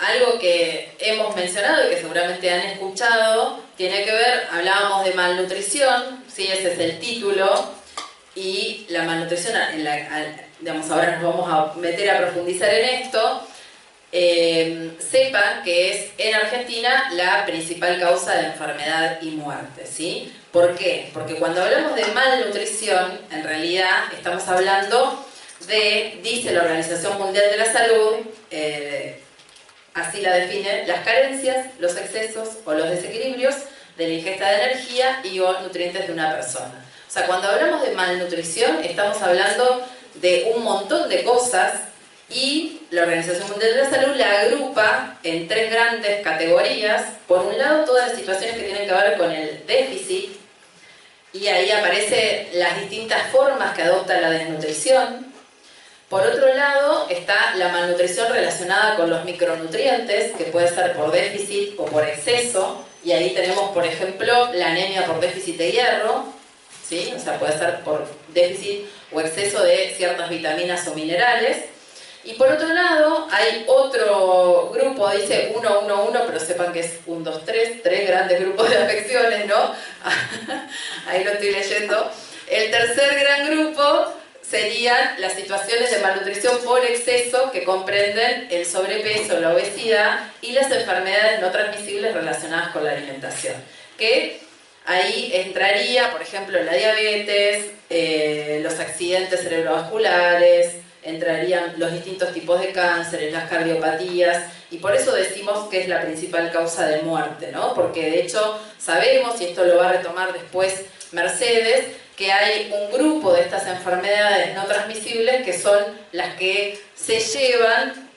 algo que hemos mencionado y que seguramente han escuchado, tiene que ver, hablábamos de malnutrición, ¿sí? Ese es el título, y la malnutrición, digamos, ahora nos vamos a meter a profundizar en esto. Sepan que es en Argentina la principal causa de enfermedad y muerte, ¿sí? ¿Por qué? Porque cuando hablamos de malnutrición, en realidad estamos hablando de, dice la Organización Mundial de la Salud, así la define, las carencias, los excesos o los desequilibrios de la ingesta de energía y o nutrientes de una persona. O sea, cuando hablamos de malnutrición estamos hablando de un montón de cosas y la Organización Mundial de la Salud la agrupa en tres grandes categorías. Por un lado, todas las situaciones que tienen que ver con el déficit, y ahí aparecen las distintas formas que adopta la desnutrición. Por otro lado, está la malnutrición relacionada con los micronutrientes, que puede ser por déficit o por exceso, y ahí tenemos, por ejemplo, la anemia por déficit de hierro, ¿sí? O sea, puede ser por déficit o exceso de ciertas vitaminas o minerales. Y por otro lado, hay otro grupo, dice 111, pero sepan que es 1, 2, 3, tres grandes grupos de afecciones, ¿no? Ahí lo estoy leyendo. El tercer gran grupo serían las situaciones de malnutrición por exceso, que comprenden el sobrepeso, la obesidad y las enfermedades no transmisibles relacionadas con la alimentación. Que ahí entraría, por ejemplo, la diabetes, los accidentes cerebrovasculares, entrarían los distintos tipos de cánceres, las cardiopatías, y por eso decimos que es la principal causa de muerte, ¿no? Porque de hecho sabemos, y esto lo va a retomar después Mercedes, que hay un grupo de estas enfermedades no transmisibles que son las que se llevan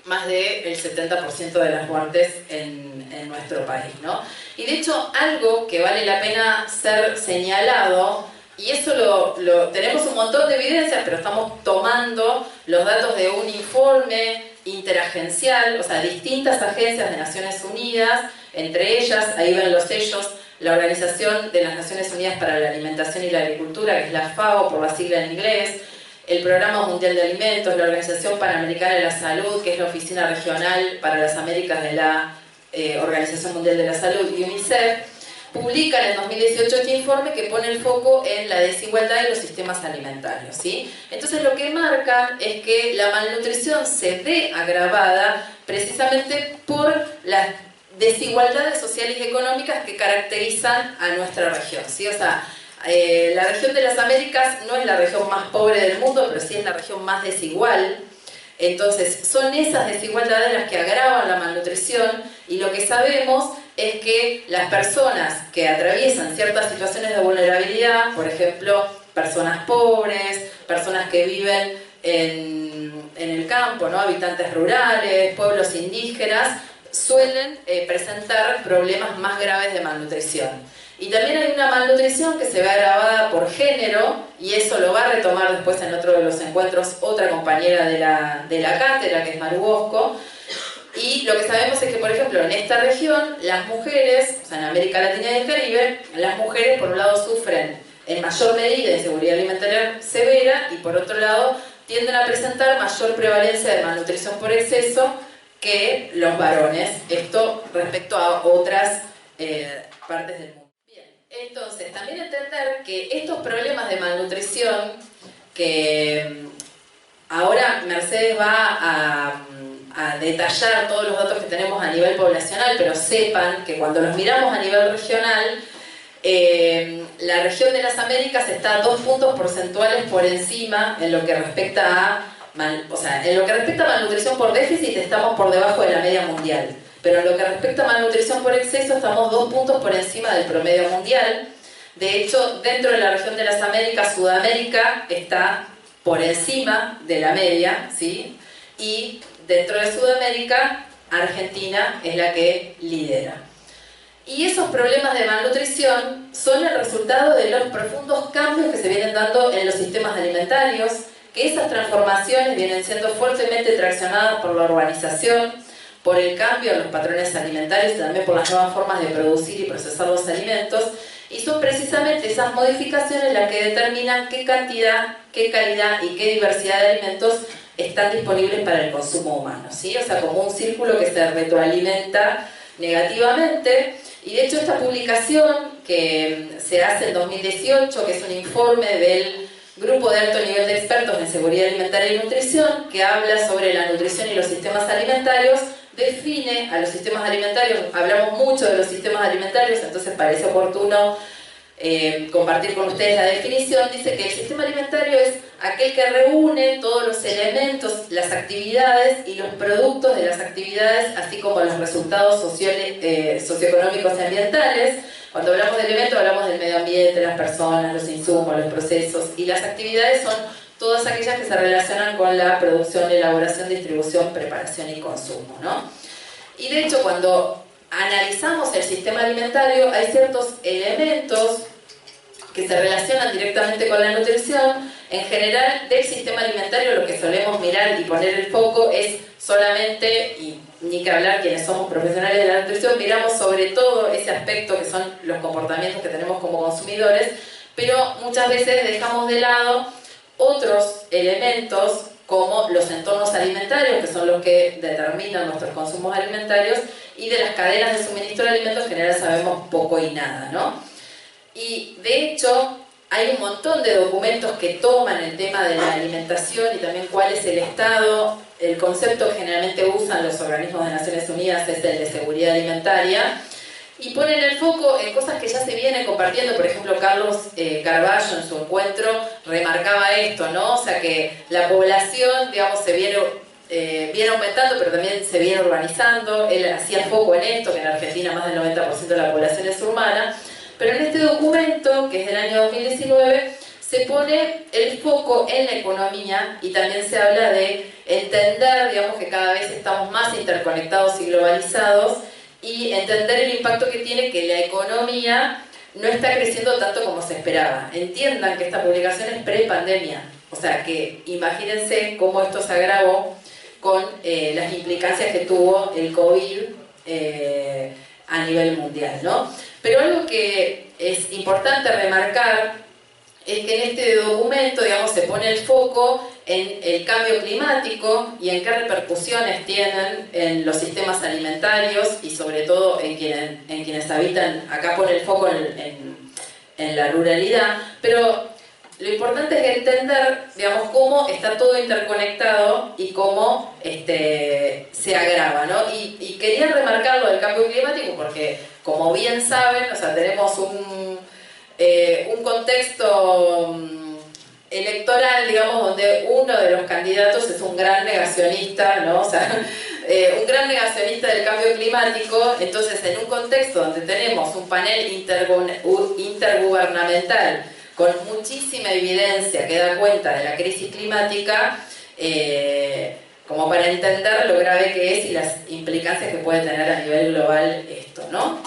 más del 70% de las muertes en nuestro país, ¿no? Y de hecho, algo que vale la pena ser señalado, y eso tenemos un montón de evidencias, pero estamos tomando los datos de un informe interagencial, o sea, distintas agencias de Naciones Unidas, entre ellas, ahí ven los sellos, la Organización de las Naciones Unidas para la Alimentación y la Agricultura, que es la FAO por la sigla en inglés, el Programa Mundial de Alimentos, la Organización Panamericana de la Salud, que es la Oficina Regional para las Américas de la Organización Mundial de la Salud, y UNICEF, publican en 2018 este informe que pone el foco en la desigualdad en los sistemas alimentarios, ¿sí? Entonces lo que marcan es que la malnutrición se ve agravada precisamente por las desigualdades sociales y económicas que caracterizan a nuestra región, ¿sí? O sea, la región de las Américas no es la región más pobre del mundo, pero sí es la región más desigual. Entonces, son esas desigualdades las que agravan la malnutrición, y lo que sabemos es que las personas que atraviesan ciertas situaciones de vulnerabilidad, por ejemplo, personas pobres, personas que viven en el campo, ¿no? Habitantes rurales, pueblos indígenas, suelen presentar problemas más graves de malnutrición. Y también hay una malnutrición que se ve agravada por género, y eso lo va a retomar después en otro de los encuentros otra compañera de la cátedra, que es Maru Bosco. Y lo que sabemos es que, por ejemplo, en esta región, las mujeres, o sea, en América Latina y el Caribe, las mujeres, por un lado, sufren en mayor medida inseguridad alimentaria severa, y por otro lado, tienden a presentar mayor prevalencia de malnutrición por exceso que los varones. Esto respecto a otras partes del mundo. Bien, entonces, también entender que estos problemas de malnutrición, que ahora Mercedes va a detallar todos los datos que tenemos a nivel poblacional, pero sepan que cuando los miramos a nivel regional, la región de las Américas está 2 puntos porcentuales por encima en lo que respecta a malnutrición por déficit. Estamos por debajo de la media mundial, pero en lo que respecta a malnutrición por exceso estamos 2 puntos por encima del promedio mundial. De hecho, dentro de la región de las Américas, Sudamérica está por encima de la media, ¿sí? Y dentro de Sudamérica, Argentina es la que lidera. Y esos problemas de malnutrición son el resultado de los profundos cambios que se vienen dando en los sistemas alimentarios, que esas transformaciones vienen siendo fuertemente traccionadas por la urbanización, por el cambio en los patrones alimentarios y también por las nuevas formas de producir y procesar los alimentos, y son precisamente esas modificaciones las que determinan qué cantidad, qué calidad y qué diversidad de alimentos están disponibles para el consumo humano, ¿sí? O sea, como un círculo que se retroalimenta negativamente. Y de hecho esta publicación que se hace en 2018, que es un informe del Grupo de Alto Nivel de Expertos en Seguridad Alimentaria y Nutrición, que habla sobre la nutrición y los sistemas alimentarios, define a los sistemas alimentarios. Hablamos mucho de los sistemas alimentarios, entonces parece oportuno compartir con ustedes la definición. Dice que el sistema alimentario es aquel que reúne todos los elementos, las actividades y los productos de las actividades, así como los resultados socioeconómicos y ambientales. Cuando hablamos de elementos hablamos del medio ambiente, las personas, los insumos, los procesos, y las actividades son todas aquellas que se relacionan con la producción, elaboración, distribución, preparación y consumo, ¿no? Y de hecho, cuando analizamos el sistema alimentario, hay ciertos elementos que se relacionan directamente con la nutrición. En general, del sistema alimentario lo que solemos mirar y poner el foco es solamente, y ni que hablar quienes somos profesionales de la nutrición, miramos sobre todo ese aspecto que son los comportamientos que tenemos como consumidores, pero muchas veces dejamos de lado otros elementos como los entornos alimentarios, que son los que determinan nuestros consumos alimentarios, y de las cadenas de suministro de alimentos en general sabemos poco y nada, ¿no? Y de hecho hay un montón de documentos que toman el tema de la alimentación y también cuál es el estado. El concepto que generalmente usan los organismos de Naciones Unidas es el de seguridad alimentaria, y ponen el foco en cosas que ya se vienen compartiendo. Por ejemplo, Carlos Carballo en su encuentro remarcaba esto, ¿no? O sea que la población, digamos, se viene aumentando, pero también se viene urbanizando. Él hacía foco en esto, que en Argentina más del 90% de la población es urbana. Pero en este documento, que es del año 2019, se pone el foco en la economía, y también se habla de entender, digamos, que cada vez estamos más interconectados y globalizados, y entender el impacto que tiene que la economía no está creciendo tanto como se esperaba. Entiendan que esta publicación es pre-pandemia, o sea que imagínense cómo esto se agravó con las implicancias que tuvo el COVID a nivel mundial, ¿no? Pero algo que es importante remarcar es que en este documento, digamos, se pone el foco en el cambio climático y en qué repercusiones tienen en los sistemas alimentarios y sobre todo en quienes habitan. Acá pone el foco en la ruralidad, pero lo importante es entender, digamos, cómo está todo interconectado y cómo se agrava, ¿no? Y quería remarcar lo del cambio climático porque, como bien saben, o sea, tenemos un contexto electoral, digamos, donde uno de los candidatos es un gran negacionista, ¿no? O sea, un gran negacionista del cambio climático. Entonces, en un contexto donde tenemos un panel intergubernamental con muchísima evidencia que da cuenta de la crisis climática, como para entender lo grave que es y las implicancias que puede tener a nivel global esto, ¿no?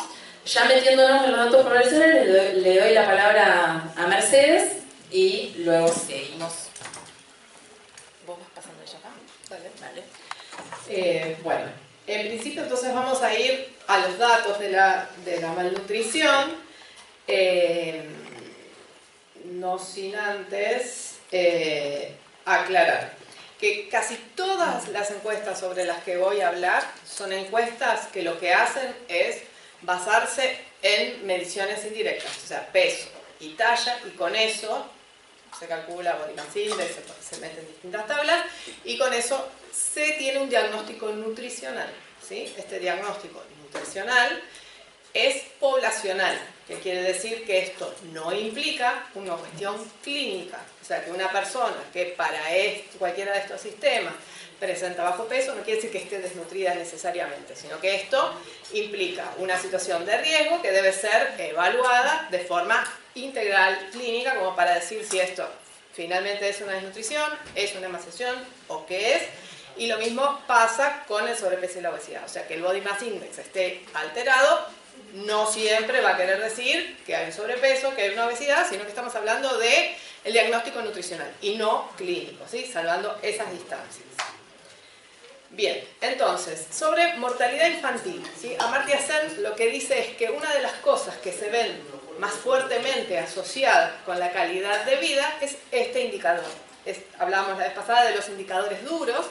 Ya metiéndonos en los datos profesionales, le doy la palabra a Mercedes y luego seguimos. ¿Vos vas pasando ella acá? Vale. Bueno, en principio entonces vamos a ir a los datos de la malnutrición, no sin antes aclarar que casi todas las encuestas sobre las que voy a hablar son encuestas que lo que hacen es basarse en mediciones indirectas, o sea, peso y talla, y con eso se calcula body mass index, se mete en distintas tablas, y con eso se tiene un diagnóstico nutricional, ¿sí? Este diagnóstico nutricional es poblacional, que quiere decir que esto no implica una cuestión clínica, o sea, que una persona que para cualquiera de estos sistemas presenta bajo peso no quiere decir que esté desnutrida necesariamente, sino que esto implica una situación de riesgo que debe ser evaluada de forma integral, clínica, como para decir si esto finalmente es una desnutrición, es una emaciación o qué es. Y lo mismo pasa con el sobrepeso y la obesidad, o sea, que el body mass index esté alterado no siempre va a querer decir que hay un sobrepeso, que hay una obesidad, sino que estamos hablando de el diagnóstico nutricional y no clínico, ¿sí? Salvando esas distancias. Bien, entonces, sobre mortalidad infantil, ¿sí? Amartya Sen lo que dice es que una de las cosas que se ven más fuertemente asociadas con la calidad de vida es este indicador, hablábamos la vez pasada de los indicadores duros,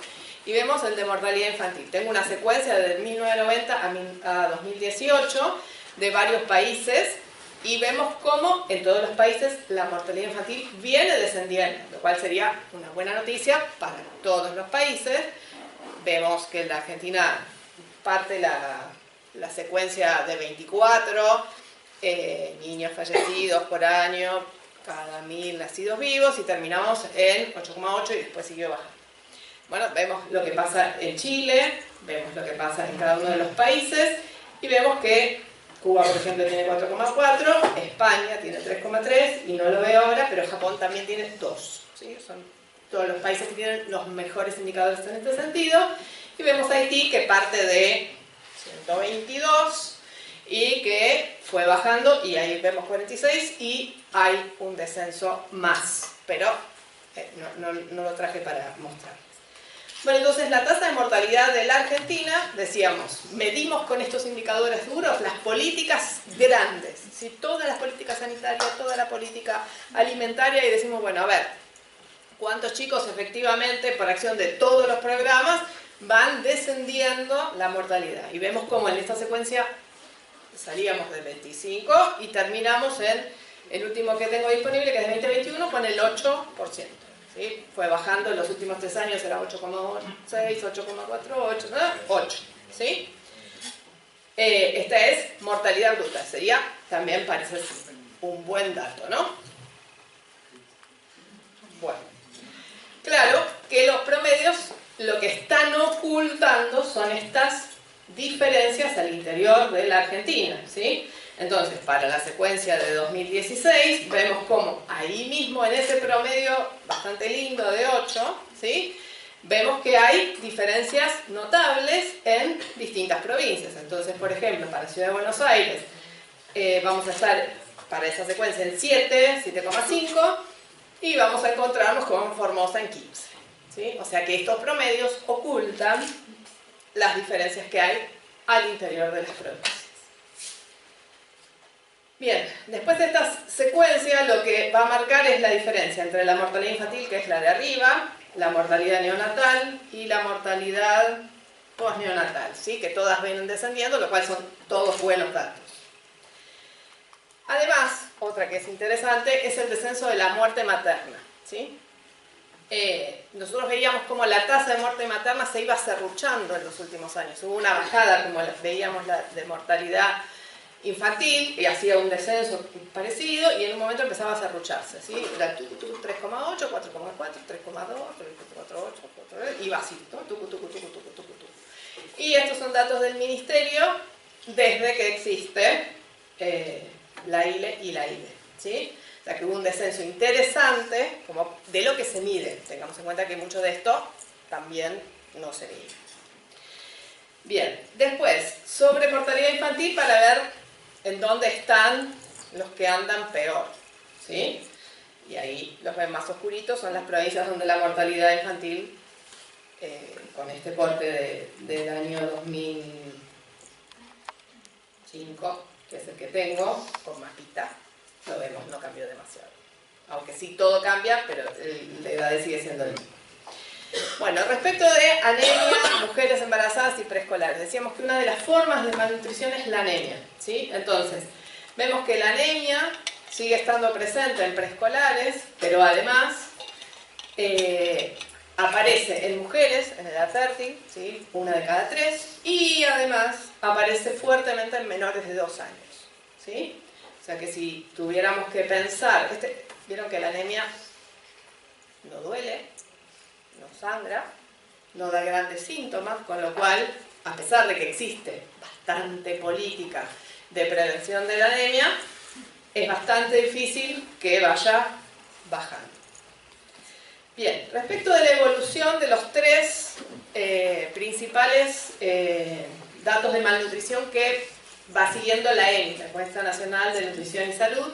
y vemos el de mortalidad infantil. Tengo una secuencia de 1990 a 2018 de varios países, y vemos cómo en todos los países la mortalidad infantil viene descendiendo, lo cual sería una buena noticia para todos los países. Vemos que en la Argentina parte la secuencia de 24 niños fallecidos por año cada 1000 nacidos vivos, y terminamos en 8,8 y después siguió bajando. Bueno, vemos lo que pasa en Chile, vemos lo que pasa en cada uno de los países, y vemos que Cuba, por ejemplo, tiene 4,4, España tiene 3,3, y no lo veo ahora, pero Japón también tiene 2. ¿Sí? Son todos los países que tienen los mejores indicadores en este sentido. Y vemos Haití, que parte de 122 y que fue bajando, y ahí vemos 46, y hay un descenso más, pero no lo traje para mostrar. Bueno, entonces la tasa de mortalidad de la Argentina, decíamos, medimos con estos indicadores duros las políticas grandes, ¿sí? Todas las políticas sanitarias, toda la política alimentaria, y decimos, bueno, a ver, ¿cuántos chicos efectivamente, por acción de todos los programas, van descendiendo la mortalidad? Y vemos cómo en esta secuencia salíamos de 25 y terminamos en el último que tengo disponible, que es de 2021, con el 8%. ¿Sí? Fue bajando en los últimos 3 años, era 8,6, 8,4, 8. ¿Sí? Esta es mortalidad bruta, sería, también parece un buen dato, ¿no? Bueno, claro que los promedios lo que están ocultando son estas diferencias al interior de la Argentina, ¿sí? Entonces, para la secuencia de 2016, vemos como ahí mismo, en ese promedio bastante lindo de 8, ¿sí? Vemos que hay diferencias notables en distintas provincias. Entonces, por ejemplo, para Ciudad de Buenos Aires, vamos a estar para esa secuencia en 7, 7,5, y vamos a encontrarnos con Formosa en 15, ¿sí? O sea que estos promedios ocultan las diferencias que hay al interior de las provincias. Bien, después de esta secuencia lo que va a marcar es la diferencia entre la mortalidad infantil, que es la de arriba, la mortalidad neonatal y la mortalidad posneonatal, ¿sí? Que todas vienen descendiendo, lo cual son todos buenos datos. Además, otra que es interesante es el descenso de la muerte materna, ¿sí? Nosotros veíamos cómo la tasa de muerte materna se iba serruchando en los últimos años. Hubo una bajada, como veíamos, de mortalidad infantil, y hacía un descenso parecido, y en un momento empezaba a serrucharse, ¿sí? Era 3,8, 4,4, 3,2, 3,4, y va así, ¿no? Y estos son datos del Ministerio desde que existe la ILE y la ILE, ¿sí? O sea que hubo un descenso interesante como de lo que se mide. Tengamos en cuenta que mucho de esto también no se mide. Bien, después, sobre mortalidad infantil, para ver en dónde están los que andan peor, ¿sí? Y ahí los ven más oscuritos, son las provincias donde la mortalidad infantil, con este corte del año 2005, que es el que tengo, con mapita, lo vemos, no cambió demasiado. Aunque sí todo cambia, pero la edad sigue siendo el mismo. Bueno, respecto de anemia, mujeres embarazadas y preescolares, decíamos que una de las formas de malnutrición es la anemia, ¿sí? Entonces, vemos que la anemia sigue estando presente en preescolares, pero además aparece en mujeres en edad fértil, ¿sí? 1 de cada 3, y además aparece fuertemente en menores de 2 años, ¿sí? O sea que si tuviéramos que pensar, vieron que la anemia no duele, no sangra, no da grandes síntomas, con lo cual, a pesar de que existe bastante política de prevención de la anemia, es bastante difícil que vaya bajando. Bien, respecto de la evolución de los 3 principales datos de malnutrición que va siguiendo la ENI, la Encuesta Nacional de Nutrición y Salud,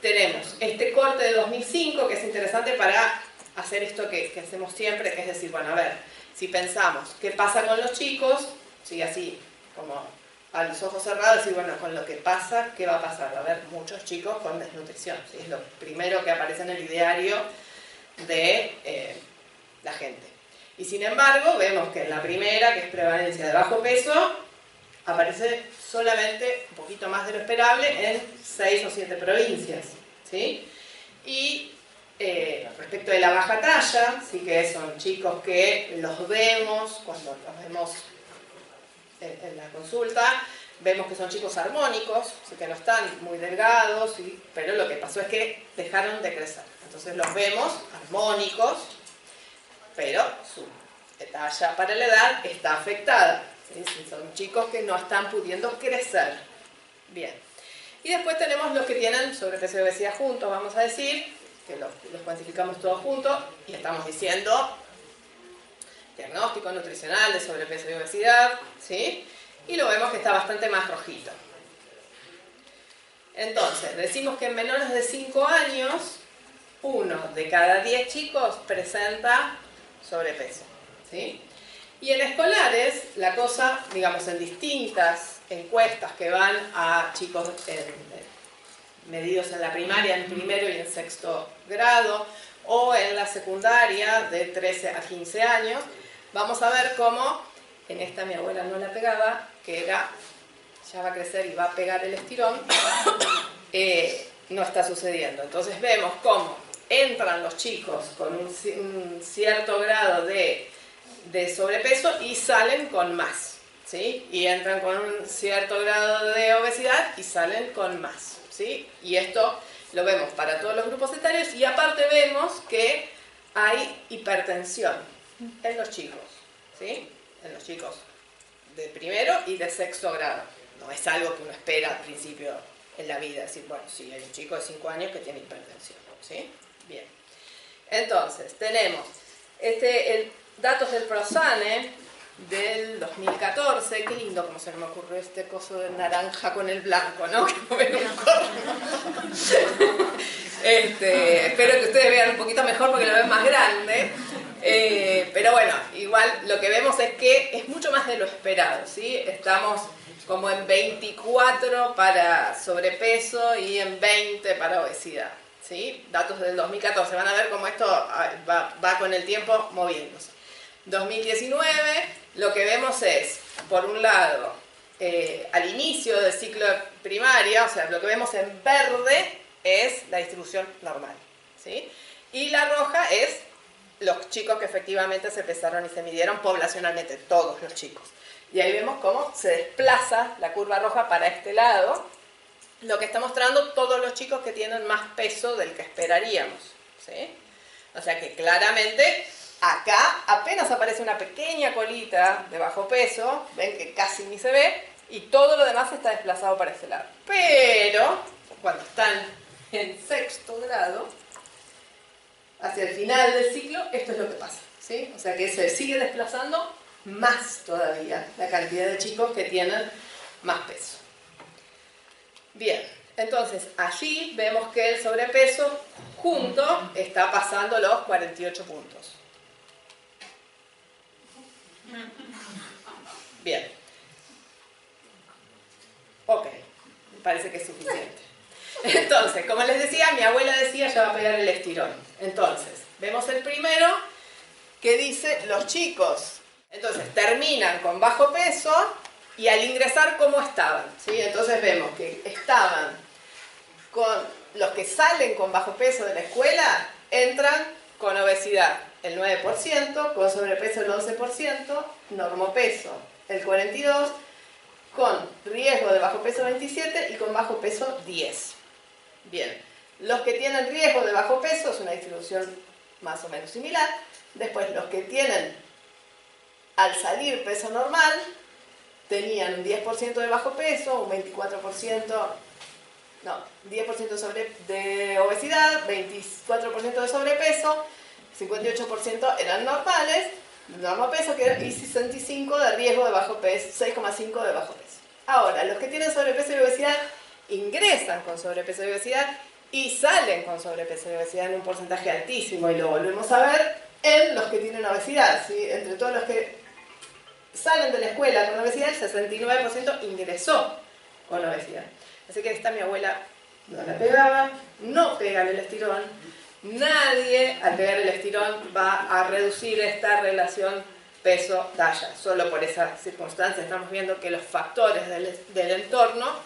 tenemos este corte de 2005, que es interesante para hacer esto que hacemos siempre, que es decir, bueno, a ver, si pensamos qué pasa con los chicos, sí, así como a los ojos cerrados, decir, bueno, con lo que pasa, ¿qué va a pasar? Va a haber muchos chicos con desnutrición, ¿sí? Es lo primero que aparece en el ideario de la gente. Y sin embargo, vemos que en la primera, que es prevalencia de bajo peso, aparece solamente un poquito más de lo esperable en 6 o 7 provincias, ¿sí? Y respecto de la baja talla, sí que son chicos que los vemos, cuando los vemos en la consulta, vemos que son chicos armónicos, así que no están muy delgados, pero lo que pasó es que dejaron de crecer. Entonces los vemos armónicos, pero su talla para la edad está afectada. ¿Sí? Son chicos que no están pudiendo crecer. Bien. Y después tenemos los que tienen sobrepeso y obesidad juntos, vamos a decir, que los cuantificamos todos juntos y estamos diciendo diagnóstico nutricional de sobrepeso y obesidad, ¿sí? Y lo vemos que está bastante más rojito. Entonces, decimos que en menores de 5 años, 1 de cada 10 chicos presenta sobrepeso, ¿sí? Y en escolares, la cosa, digamos, en distintas encuestas que van a chicos medidos en la primaria, en primero y en sexto grado, o en la secundaria de 13 a 15 años, vamos a ver cómo, en esta mi abuela no la pegaba, que era, ya va a crecer y va a pegar el estirón, no está sucediendo. Entonces vemos cómo entran los chicos con un cierto grado de sobrepeso y salen con más, ¿sí? Y entran con un cierto grado de obesidad y salen con más, ¿sí? Y esto lo vemos para todos los grupos etarios y aparte vemos que hay hipertensión en los chicos, ¿sí? En los chicos de primero y de sexto grado. No es algo que uno espera al principio en la vida, decir, bueno, sí, hay un chico de 5 años que tiene hipertensión, ¿sí? Bien. Entonces, tenemos datos del ProSane del 2014, qué lindo como se me ocurrió este coso de naranja con el blanco, ¿no? Que no ven un corno. Espero que ustedes vean un poquito mejor porque lo ven más grande. Pero bueno, igual lo que vemos es que es mucho más de lo esperado, ¿sí? Estamos como en 24 para sobrepeso y en 20 para obesidad, ¿sí? Datos del 2014, van a ver cómo esto va con el tiempo moviéndose. 2019, lo que vemos es, por un lado, al inicio del ciclo de primaria, o sea, lo que vemos en verde es la distribución normal, ¿sí? Y la roja es los chicos que efectivamente se pesaron y se midieron poblacionalmente, todos los chicos. Y ahí vemos cómo se desplaza la curva roja para este lado, lo que está mostrando todos los chicos que tienen más peso del que esperaríamos, ¿sí? O sea que claramente acá apenas aparece una pequeña colita de bajo peso, ven que casi ni se ve, y todo lo demás está desplazado para ese lado. Pero cuando están en sexto grado, hacia el final del ciclo, esto es lo que pasa, ¿sí? O sea que se sigue desplazando más todavía la cantidad de chicos que tienen más peso. Bien, entonces allí vemos que el sobrepeso junto está pasando los 48 puntos. Bien. Ok, me parece que es suficiente. Entonces, como les decía, mi abuela decía, ya va a pegar el estirón. Entonces, vemos el primero que dice los chicos. Entonces, terminan con bajo peso y al ingresar, ¿cómo estaban? ¿Sí? Entonces vemos que estaban con los que salen con bajo peso de la escuela, entran con obesidad el 9%, con sobrepeso el 11%, normopeso el 42%, con riesgo de bajo peso 27% y con bajo peso 10%. Bien, los que tienen riesgo de bajo peso es una distribución más o menos similar. Después, los que tienen al salir peso normal, tenían un 10% de bajo peso, un 24%, no, 10% de obesidad, 24% de sobrepeso, 58% eran normales, normopeso, y 65% de riesgo de bajo peso, 6,5% de bajo peso. Ahora, los que tienen sobrepeso y obesidad ingresan con sobrepeso y obesidad y salen con sobrepeso y obesidad en un porcentaje altísimo, y lo volvemos a ver en los que tienen obesidad, ¿sí? Entre todos los que salen de la escuela con obesidad, el 69% ingresó con obesidad. Así que esta mi abuela no la pegaba, no pegan el estirón, nadie al pegar el estirón va a reducir esta relación peso-talla. Solo por esa circunstancia estamos viendo que los factores del entorno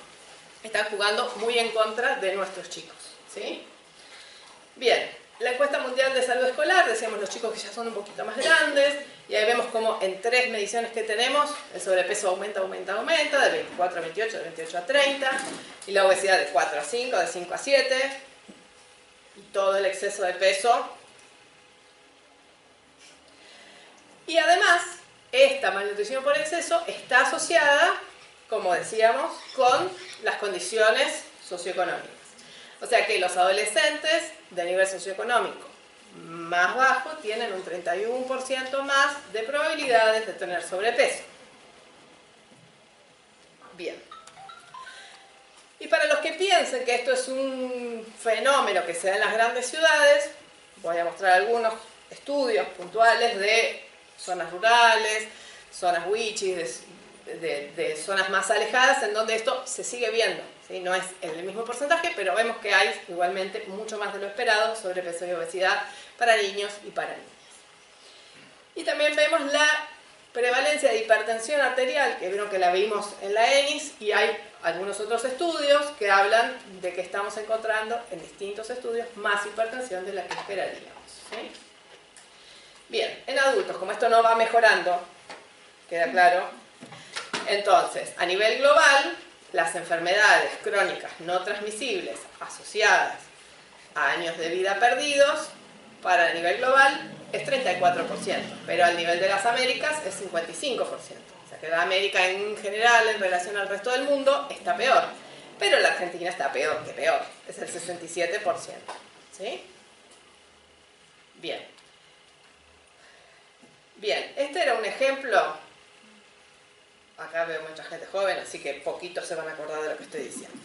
están jugando muy en contra de nuestros chicos, ¿sí? Bien, la encuesta mundial de salud escolar, decíamos los chicos que ya son un poquito más grandes, y ahí vemos como en 3 mediciones que tenemos, el sobrepeso aumenta, de 24 a 28, de 28 a 30, y la obesidad de 4 a 5, de 5 a 7, y todo el exceso de peso. Y además, esta malnutrición por exceso está asociada, como decíamos, con las condiciones socioeconómicas. O sea que los adolescentes de nivel socioeconómico más bajo tienen un 31% más de probabilidades de tener sobrepeso. Bien. Y para los que piensen que esto es un fenómeno que se da en las grandes ciudades, voy a mostrar algunos estudios puntuales de zonas rurales, zonas wichis, de zonas más alejadas, en donde esto se sigue viendo, ¿sí? No es el mismo porcentaje, pero vemos que hay igualmente mucho más de lo esperado sobrepeso y obesidad para niños y para niñas. Y también vemos la prevalencia de hipertensión arterial, que vieron que la vimos en la ENIS, y hay algunos otros estudios que hablan de que estamos encontrando en distintos estudios más hipertensión de la que esperaríamos, ¿sí? Bien, en adultos, como esto no va mejorando, queda claro. Entonces, a nivel global, las enfermedades crónicas no transmisibles asociadas a años de vida perdidos, para el nivel global es 34%, pero al nivel de las Américas es 55%. O sea que la América en general, en relación al resto del mundo, está peor. Pero la Argentina está peor que peor, es el 67%. ¿Sí? Bien. Bien, este era un ejemplo. Acá veo mucha gente joven, así que poquitos se van a acordar de lo que estoy diciendo.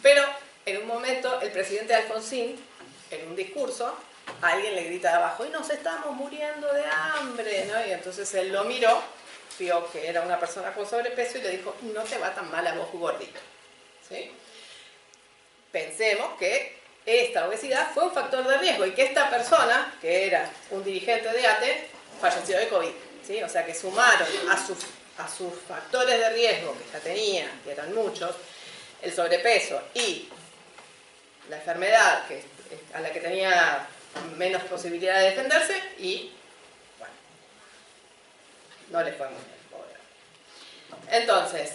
Pero en un momento el presidente Alfonsín, en un discurso, a alguien le grita de abajo, y nos estamos muriendo de hambre, ¿no? Y entonces él lo miró, vio que era una persona con sobrepeso y le dijo, no te va tan mal a vos, gordito. ¿Sí? Pensemos que esta obesidad fue un factor de riesgo y que esta persona, que era un dirigente de ATE, falleció de COVID. ¿Sí? O sea que sumaron a sus factores de riesgo que ya tenía, que eran muchos, el sobrepeso y la enfermedad a la que tenía menos posibilidad de defenderse, y bueno, no le fue muy bien, pobre. Entonces,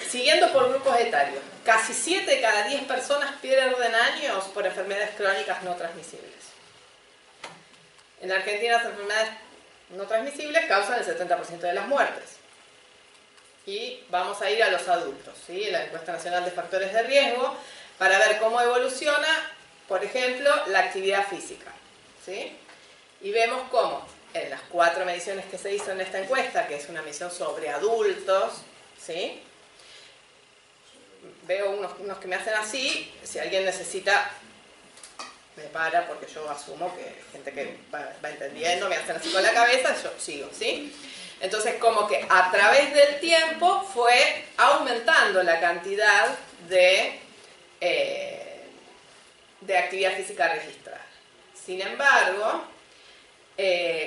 siguiendo por grupos etarios, casi 7 de cada 10 personas pierden años por enfermedades crónicas no transmisibles. En la Argentina las enfermedades no transmisibles causan el 70% de las muertes. Y vamos a ir a los adultos, ¿sí? La encuesta nacional de factores de riesgo, para ver cómo evoluciona, por ejemplo, la actividad física, ¿sí? Y vemos cómo en las 4 mediciones que se hizo en esta encuesta, que es una medición sobre adultos, ¿sí? Veo unos que me hacen así. Si alguien necesita, me para, porque yo asumo que gente que va entendiendo, me hacen así con la cabeza, yo sigo, ¿sí? Entonces, como que a través del tiempo fue aumentando la cantidad de actividad física registrada. Sin embargo,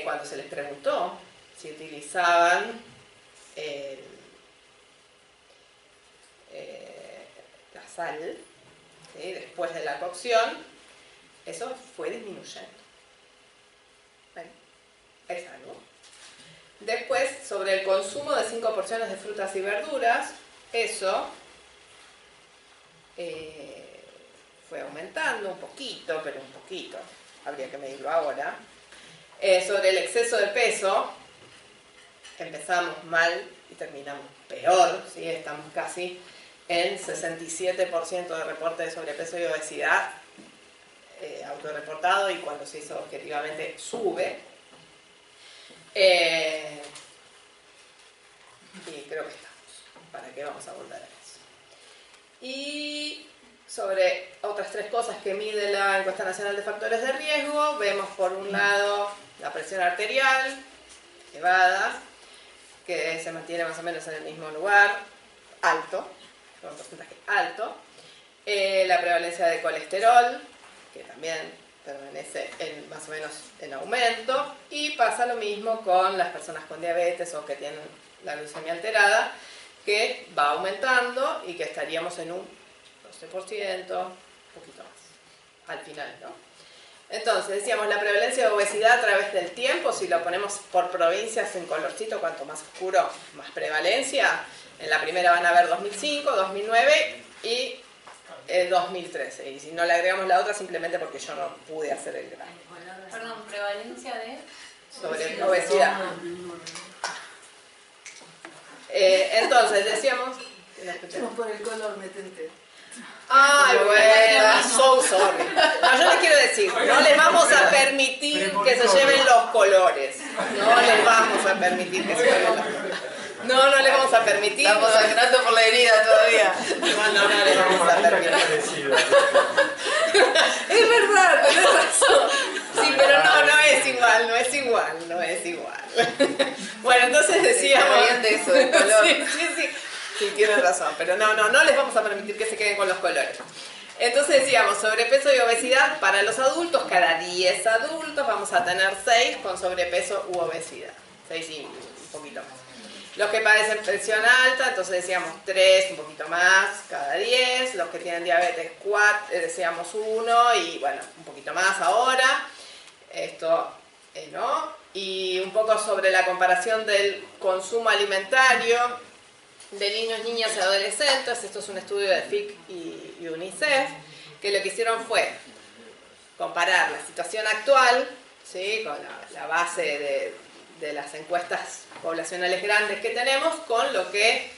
cuando se les preguntó si utilizaban la sal, ¿sí? Después de la cocción, eso fue disminuyendo. Bueno, es algo. Después, sobre el consumo de 5 porciones de frutas y verduras, eso fue aumentando un poquito, pero un poquito, habría que medirlo ahora. Sobre el exceso de peso, empezamos mal y terminamos peor, ¿sí? Estamos casi en 67% de reporte de sobrepeso y obesidad autorreportado, y cuando se hizo objetivamente sube. Y creo que estamos. ¿Para qué vamos a volver a eso? Y sobre otras 3 cosas que mide la encuesta nacional de factores de riesgo, vemos por un lado la presión arterial elevada, que se mantiene más o menos en el mismo lugar, alto, con un porcentaje alto, la prevalencia de colesterol, que también permanece más o menos en aumento, y pasa lo mismo con las personas con diabetes o que tienen la glucemia alterada, que va aumentando y que estaríamos en un 12%, un poquito más, al final, ¿no? Entonces, decíamos, la prevalencia de obesidad a través del tiempo, si lo ponemos por provincias en colorcito, cuanto más oscuro, más prevalencia. En la primera van a ver 2005, 2009 y 2013. Y si no le agregamos la otra, simplemente porque yo no pude hacer el gráfico. Perdón, prevalencia de... Sobre obesidad. Entonces, decíamos... Por el color me tenté. Ay, bueno, so sorry. No, yo les quiero decir, no les vamos a permitir que se lleven los colores. No les vamos a permitir que se lleven los colores. No, no les vamos a permitir. Estamos sangrando por la herida todavía. No les vamos a permitir. Es verdad, tenés razón. Sí, pero no es igual. Bueno, entonces decíamos... de eso, de color. Sí, tienen razón, pero no les vamos a permitir que se queden con los colores. Entonces decíamos, sobrepeso y obesidad para los adultos, cada 10 adultos vamos a tener 6 con sobrepeso u obesidad. 6 y un poquito más. Los que padecen presión alta, entonces decíamos 3, un poquito más, cada 10. Los que tienen diabetes, 4, decíamos 1 y bueno, un poquito más ahora. Esto, ¿no? Y un poco sobre la comparación del consumo alimentario de niños, niñas y adolescentes. Esto es un estudio de FIC y UNICEF, que lo que hicieron fue comparar la situación actual, ¿sí?, con la base de las encuestas poblacionales grandes que tenemos, con lo que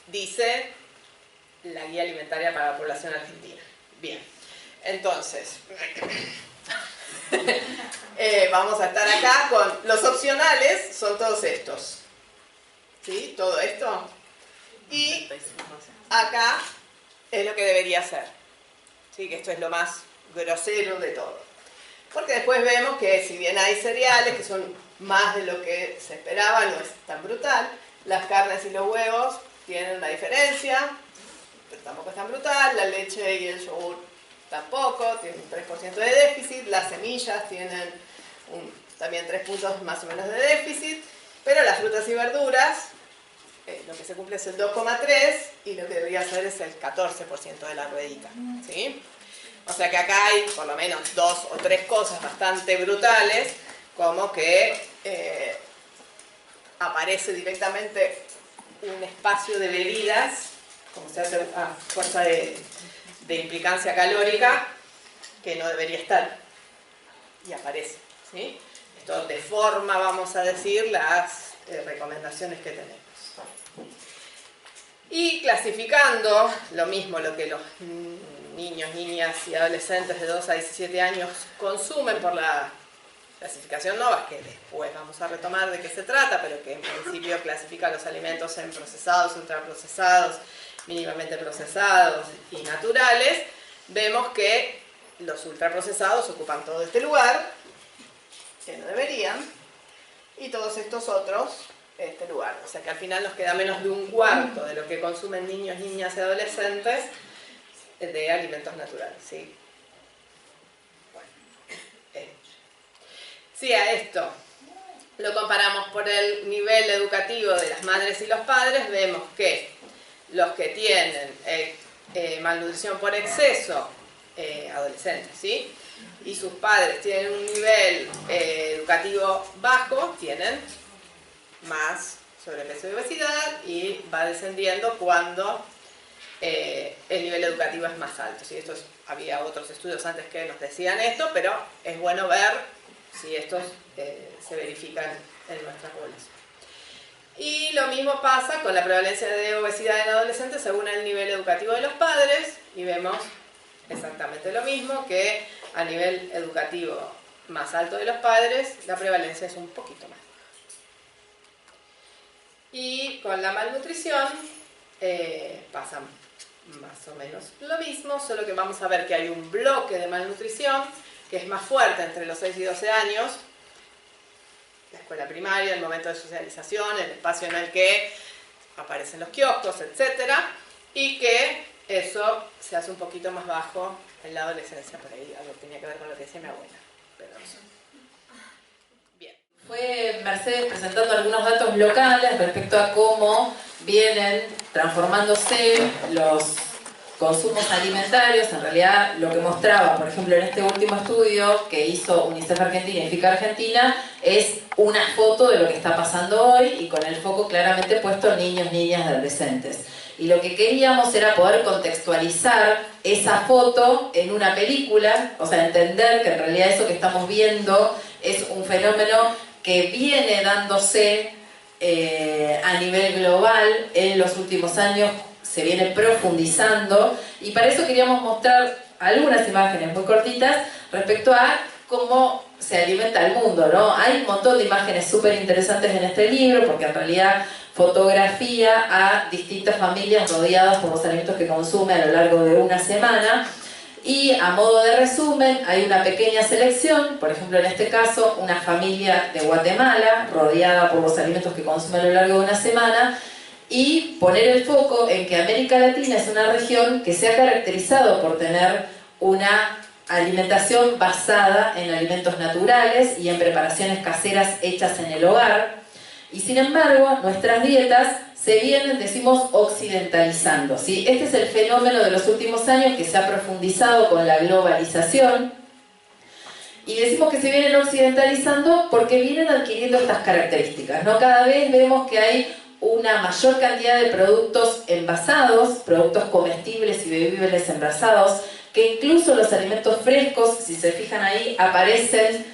dice la guía alimentaria para la población argentina. Bien, entonces vamos a estar acá con los opcionales, son todos estos, ¿sí?, todo esto. Y acá es lo que debería ser, ¿sí?, que esto es lo más grosero de todo. Porque después vemos que si bien hay cereales que son más de lo que se esperaba, no es tan brutal, las carnes y los huevos tienen una diferencia, pero tampoco es tan brutal, la leche y el yogur tampoco, tienen un 3% de déficit, las semillas tienen también 3 puntos más o menos de déficit, pero las frutas y verduras... lo que se cumple es el 2,3 y lo que debería ser es el 14% de la ruedita, ¿sí? O sea que acá hay por lo menos 2 o 3 cosas bastante brutales, como que aparece directamente un espacio de bebidas, como se hace a fuerza de implicancia calórica, que no debería estar, y aparece, ¿sí? Esto deforma, vamos a decir, las recomendaciones que tenemos. Y clasificando lo mismo, lo que los niños, niñas y adolescentes de 2 a 17 años consumen por la clasificación NOVA, que después vamos a retomar de qué se trata, pero que en principio clasifica los alimentos en procesados, ultraprocesados, mínimamente procesados y naturales, vemos que los ultraprocesados ocupan todo este lugar, que no deberían, y todos estos otros este lugar. O sea que al final nos queda menos de un cuarto de lo que consumen niños, niñas y adolescentes de alimentos naturales, ¿sí? Bueno, si a esto lo comparamos por el nivel educativo de las madres y los padres, vemos que los que tienen malnutrición por exceso, adolescentes, ¿sí?, y sus padres tienen un nivel educativo bajo, tienen más sobrepeso y obesidad, y va descendiendo cuando el nivel educativo es más alto, ¿sí? Había otros estudios antes que nos decían esto, pero es bueno ver si estos se verifican en nuestra población. Y lo mismo pasa con la prevalencia de obesidad en adolescentes según el nivel educativo de los padres, y vemos exactamente lo mismo, que a nivel educativo más alto de los padres, la prevalencia es un poquito más. Y con la malnutrición pasa más o menos lo mismo, solo que vamos a ver que hay un bloque de malnutrición que es más fuerte entre los 6 y 12 años, la escuela primaria, el momento de socialización, el espacio en el que aparecen los kioscos, etc. Y que eso se hace un poquito más bajo en la adolescencia, por ahí algo tenía que ver con lo que decía mi abuela. Pero bien. Fue Mercedes presentando algunos datos locales respecto a cómo vienen transformándose los consumos alimentarios. En realidad lo que mostraba, por ejemplo, en este último estudio que hizo UNICEF Argentina y FICA Argentina, es una foto de lo que está pasando hoy y con el foco claramente puesto en niños, niñas y adolescentes. Y lo que queríamos era poder contextualizar esa foto en una película, o sea, entender que en realidad eso que estamos viendo es un fenómeno que viene dándose a nivel global en los últimos años, se viene profundizando, y para eso queríamos mostrar algunas imágenes muy cortitas respecto a cómo se alimenta el mundo, ¿no? Hay un montón de imágenes súper interesantes en este libro, porque en realidad fotografía a distintas familias rodeadas por los alimentos que consume a lo largo de una semana. Y a modo de resumen, hay una pequeña selección, por ejemplo en este caso, una familia de Guatemala rodeada por los alimentos que consume a lo largo de una semana, y poner el foco en que América Latina es una región que se ha caracterizado por tener una alimentación basada en alimentos naturales y en preparaciones caseras hechas en el hogar. Y sin embargo, nuestras dietas se vienen, decimos, occidentalizando, ¿sí? Este es el fenómeno de los últimos años que se ha profundizado con la globalización. Y decimos que se vienen occidentalizando porque vienen adquiriendo estas características, ¿no? Cada vez vemos que hay una mayor cantidad de productos envasados, productos comestibles y bebibles envasados, que incluso los alimentos frescos, si se fijan ahí, aparecen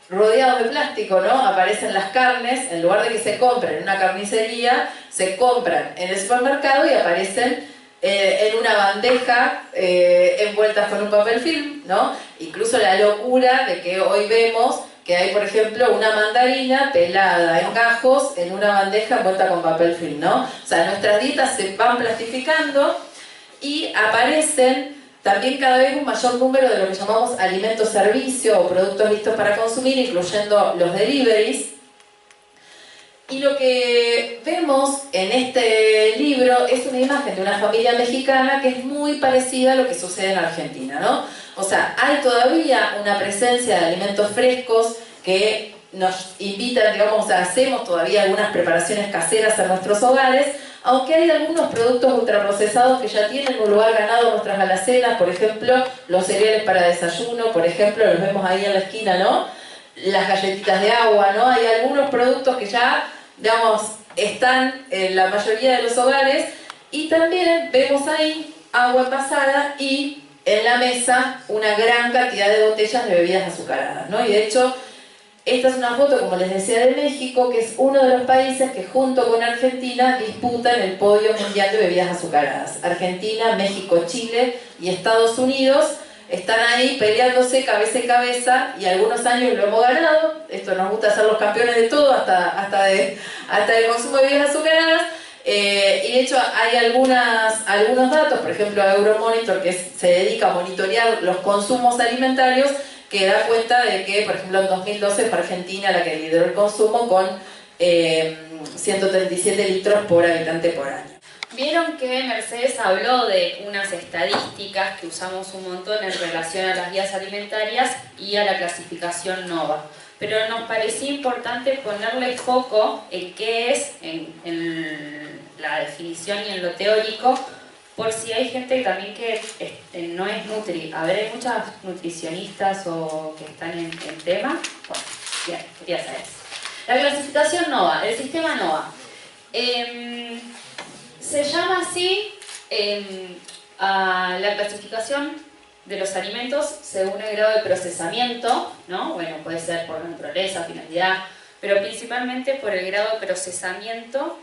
rodeados de plástico, ¿no? Aparecen las carnes, en lugar de que se compren en una carnicería, se compran en el supermercado y aparecen en una bandeja envueltas con un papel film, ¿no? Incluso la locura de que hoy vemos que hay, por ejemplo, una mandarina pelada en gajos en una bandeja envuelta con papel film, ¿no? O sea, nuestras dietas se van plastificando y aparecen también cada vez un mayor número de lo que llamamos alimentos servicio o productos listos para consumir, incluyendo los deliveries. Y lo que vemos en este libro es una imagen de una familia mexicana que es muy parecida a lo que sucede en Argentina, ¿no? O sea, hay todavía una presencia de alimentos frescos que nos invitan, digamos, hacemos todavía algunas preparaciones caseras en nuestros hogares, aunque hay algunos productos ultraprocesados que ya tienen un lugar ganado en nuestras alacenas, por ejemplo, los cereales para desayuno, por ejemplo, los vemos ahí en la esquina, ¿no? Las galletitas de agua, ¿no? Hay algunos productos que ya, digamos, están en la mayoría de los hogares, y también vemos ahí agua envasada y en la mesa una gran cantidad de botellas de bebidas azucaradas, ¿no? Y de hecho, esta es una foto, como les decía, de México, que es uno de los países que junto con Argentina disputan el podio mundial de bebidas azucaradas. Argentina, México, Chile y Estados Unidos están ahí peleándose cabeza en cabeza, y algunos años lo hemos ganado. Esto nos gusta ser los campeones de todo, hasta del consumo de bebidas azucaradas. Y de hecho hay algunos datos, por ejemplo Euromonitor, que se dedica a monitorear los consumos alimentarios, que da cuenta de que, por ejemplo, en 2012 fue Argentina la que lideró el consumo con 137 litros por habitante por año. Vieron que Mercedes habló de unas estadísticas que usamos un montón en relación a las guías alimentarias y a la clasificación NOVA. Pero nos parecía importante ponerle foco en qué es, en la definición y en lo teórico, por si hay gente también que no es nutri. A ver, hay muchas nutricionistas o que están en tema. Bueno, bien, quería saber eso. La clasificación NOVA, el sistema NOVA. Se llama así a la clasificación de los alimentos según el grado de procesamiento, ¿no? Bueno, puede ser por naturaleza, finalidad, pero principalmente por el grado de procesamiento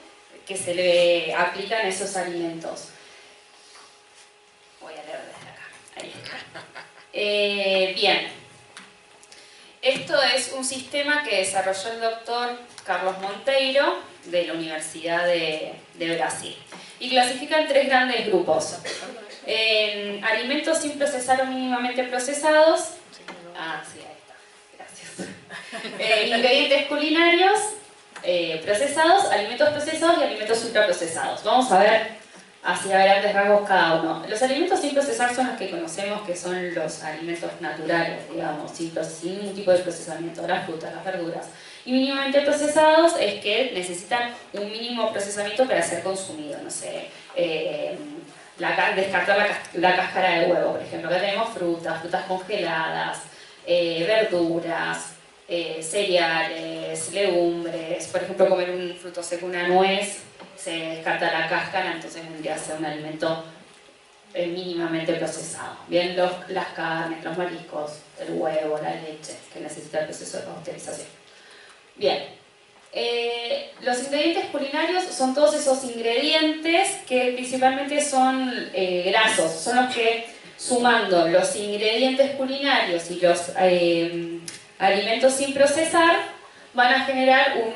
que se le aplican a esos alimentos. Voy a leer desde acá. Ahí está. Bien. Esto es un sistema que desarrolló el doctor Carlos Monteiro de la Universidad de Brasil. Y clasifica en 3 grandes grupos. En alimentos sin procesar o mínimamente procesados. Ah, sí, ahí está. Gracias. Ingredientes culinarios procesados, alimentos procesados y alimentos ultraprocesados. Vamos a ver hacia grandes rasgos cada uno. Los alimentos sin procesar son los que conocemos, que son los alimentos naturales, digamos, sin ningún tipo de procesamiento, las frutas, las verduras. Y mínimamente procesados es que necesitan un mínimo procesamiento para ser consumido, no sé, descartar la cáscara de huevo, por ejemplo. Acá tenemos frutas congeladas, verduras, cereales, legumbres. Por ejemplo, comer un fruto seco, una nuez, se descarta la cáscara, entonces vendría a ser un alimento mínimamente procesado. Bien, las carnes, los mariscos, el huevo, la leche, que necesita el proceso de pasteurización. Bien, los ingredientes culinarios son todos esos ingredientes que principalmente son grasos, son los que, sumando los ingredientes culinarios y los alimentos sin procesar, van a generar un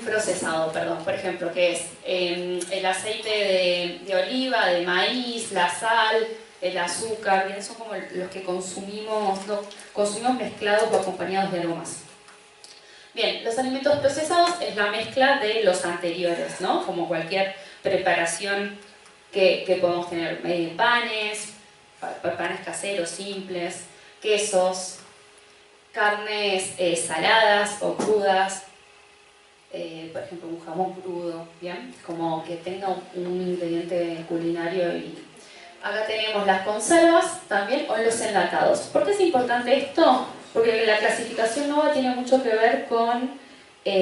procesado, por ejemplo, que es el aceite de oliva, de maíz, la sal, el azúcar, bien, son como los que consumimos mezclados o acompañados de algo más. Bien, los alimentos procesados es la mezcla de los anteriores, ¿no? Como cualquier preparación que podemos tener, panes caseros simples, quesos, carnes saladas o crudas, por ejemplo un jamón crudo, ¿bien? Como que tenga un ingrediente culinario. Y acá tenemos las conservas también o los enlatados. ¿Por qué es importante esto? Porque la clasificación NOVA tiene mucho que ver con la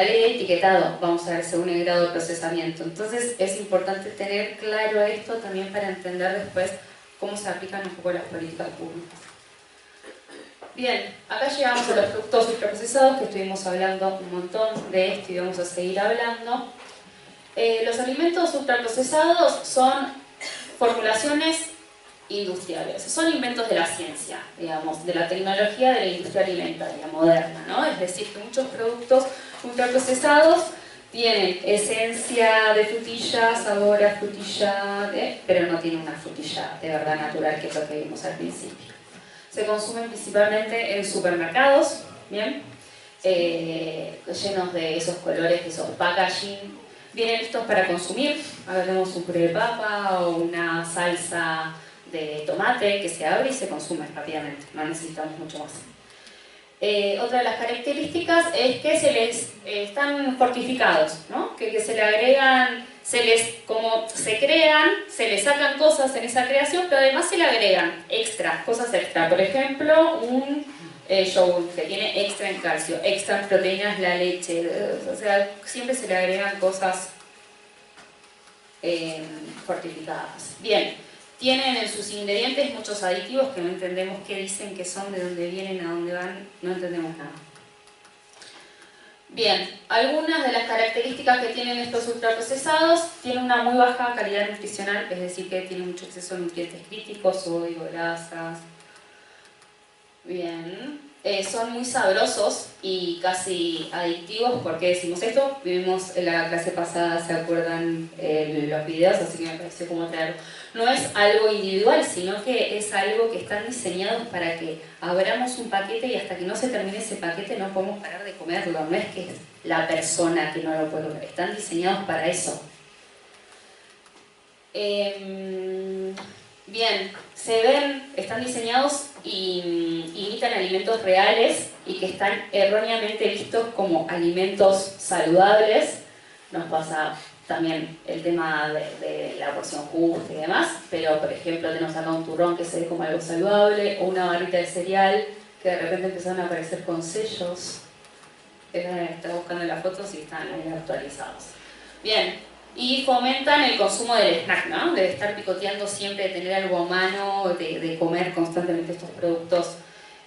ley de etiquetado, vamos a ver, según el grado de procesamiento. Entonces es importante tener claro esto también para entender después cómo se aplican un poco las políticas públicas. Bien, acá llegamos a los productos ultraprocesados, que estuvimos hablando un montón de esto y vamos a seguir hablando. Los alimentos ultraprocesados son formulaciones industriales, son inventos de la ciencia, digamos, de la tecnología de la industria alimentaria moderna, ¿no? Es decir, que muchos productos ultraprocesados tienen esencia de frutilla, sabor a frutilla, pero no tienen una frutilla de verdad natural, que es lo que vimos al principio. Se consumen principalmente en supermercados, ¿bien? Llenos de esos colores, de esos packaging. Vienen listos para consumir. Acá tenemos un puré de papa o una salsa de tomate que se abre y se consume rápidamente. No necesitamos mucho más. Otra de las características es que están fortificados, ¿no? Que se le agregan, como se crean, se le sacan cosas en esa creación, pero además se le agregan cosas extra. Por ejemplo, un yogur que tiene extra en calcio, extra en proteínas, la leche, o sea, siempre se le agregan cosas fortificadas. Bien. Tienen en sus ingredientes muchos aditivos que no entendemos qué dicen, qué son, de dónde vienen, a dónde van, no entendemos nada. Bien, algunas de las características que tienen estos ultraprocesados: tienen una muy baja calidad nutricional, es decir, que tienen mucho exceso de nutrientes críticos, sodio, grasas. Bien, son muy sabrosos y casi adictivos. ¿Por qué decimos esto? Vimos en la clase pasada, ¿se acuerdan? Los videos, así que me pareció como traerlo. No es algo individual, sino que es algo que están diseñados para que abramos un paquete y hasta que no se termine ese paquete no podemos parar de comerlo. No es que es la persona que no lo puede comer, están diseñados para eso. Bien, están diseñados y imitan alimentos reales y que están erróneamente vistos como alimentos saludables. Nos pasa también el tema de la porción justa y demás, pero por ejemplo tenemos acá un turrón que se ve como algo saludable, o una barrita de cereal que de repente empezaron a aparecer con sellos. Está buscando las fotos y están ahí actualizados. Bien, y fomentan el consumo del snack, ¿no? De estar picoteando siempre, de tener algo a mano, de comer constantemente estos productos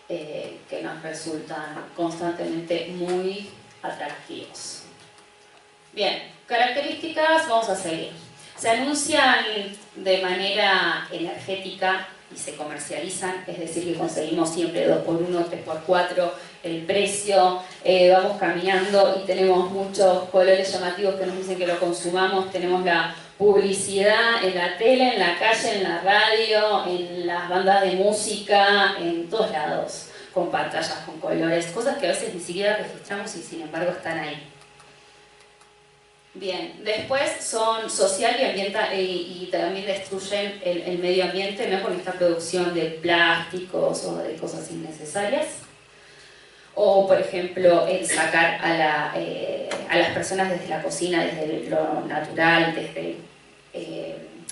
que nos resultan constantemente muy atractivos. Bien, características, vamos a seguir. Se anuncian de manera energética y se comercializan, es decir, que conseguimos siempre 2x1, 3x4 el precio. Vamos caminando y tenemos muchos colores llamativos que nos dicen que lo consumamos. Tenemos la publicidad en la tele, en la calle, en la radio, en las bandas de música, en todos lados, con pantallas, con colores, cosas que a veces ni siquiera registramos y sin embargo están ahí. Bien, después son social y ambiental y también destruyen el medio ambiente, ¿no? Con esta producción de plásticos o de cosas innecesarias. O, por ejemplo, el sacar a las personas desde la cocina, desde lo natural,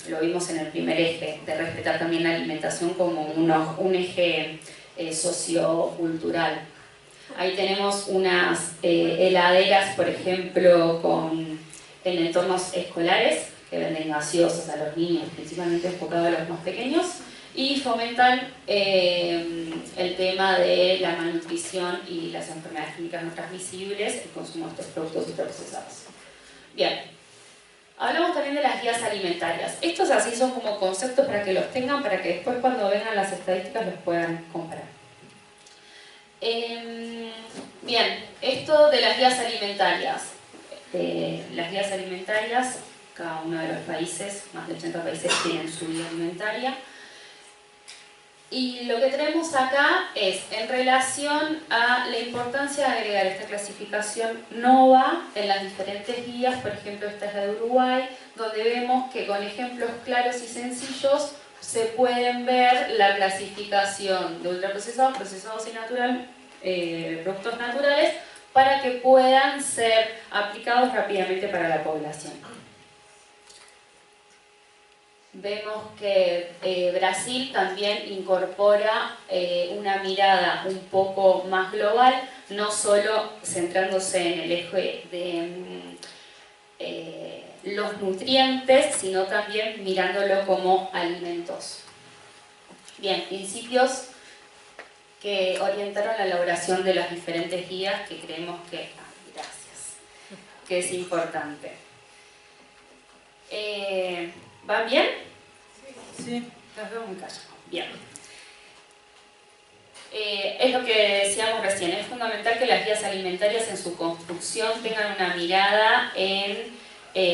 lo vimos en el primer eje, de respetar también la alimentación como un eje sociocultural. Ahí tenemos unas heladeras, por ejemplo, en entornos escolares, que venden gaseosas a los niños, principalmente enfocado a los más pequeños, y fomentan el tema de la malnutrición y las enfermedades químicas no transmisibles, el consumo de estos productos ultraprocesados. Bien, hablamos también de las guías alimentarias. Estos así son como conceptos para que los tengan, para que después cuando vengan las estadísticas los puedan comparar. Bien, esto de las guías alimentarias. Las guías alimentarias, cada uno de los países, más de 80 países tienen su guía alimentaria. Y lo que tenemos acá es en relación a la importancia de agregar esta clasificación NOVA en las diferentes guías. Por ejemplo, esta es la de Uruguay, donde vemos que con ejemplos claros y sencillos se pueden ver la clasificación de ultraprocesados, procesados y productos naturales, para que puedan ser aplicados rápidamente para la población. Vemos que Brasil también incorpora una mirada un poco más global, no solo centrándose en el eje de los nutrientes, sino también mirándolo como alimentos. Bien, principios que orientaron la elaboración de las diferentes guías que creemos que es importante. ¿Van bien? Sí. Los veo muy callados. Bien. Es lo que decíamos recién, es fundamental que las guías alimentarias en su construcción tengan una mirada en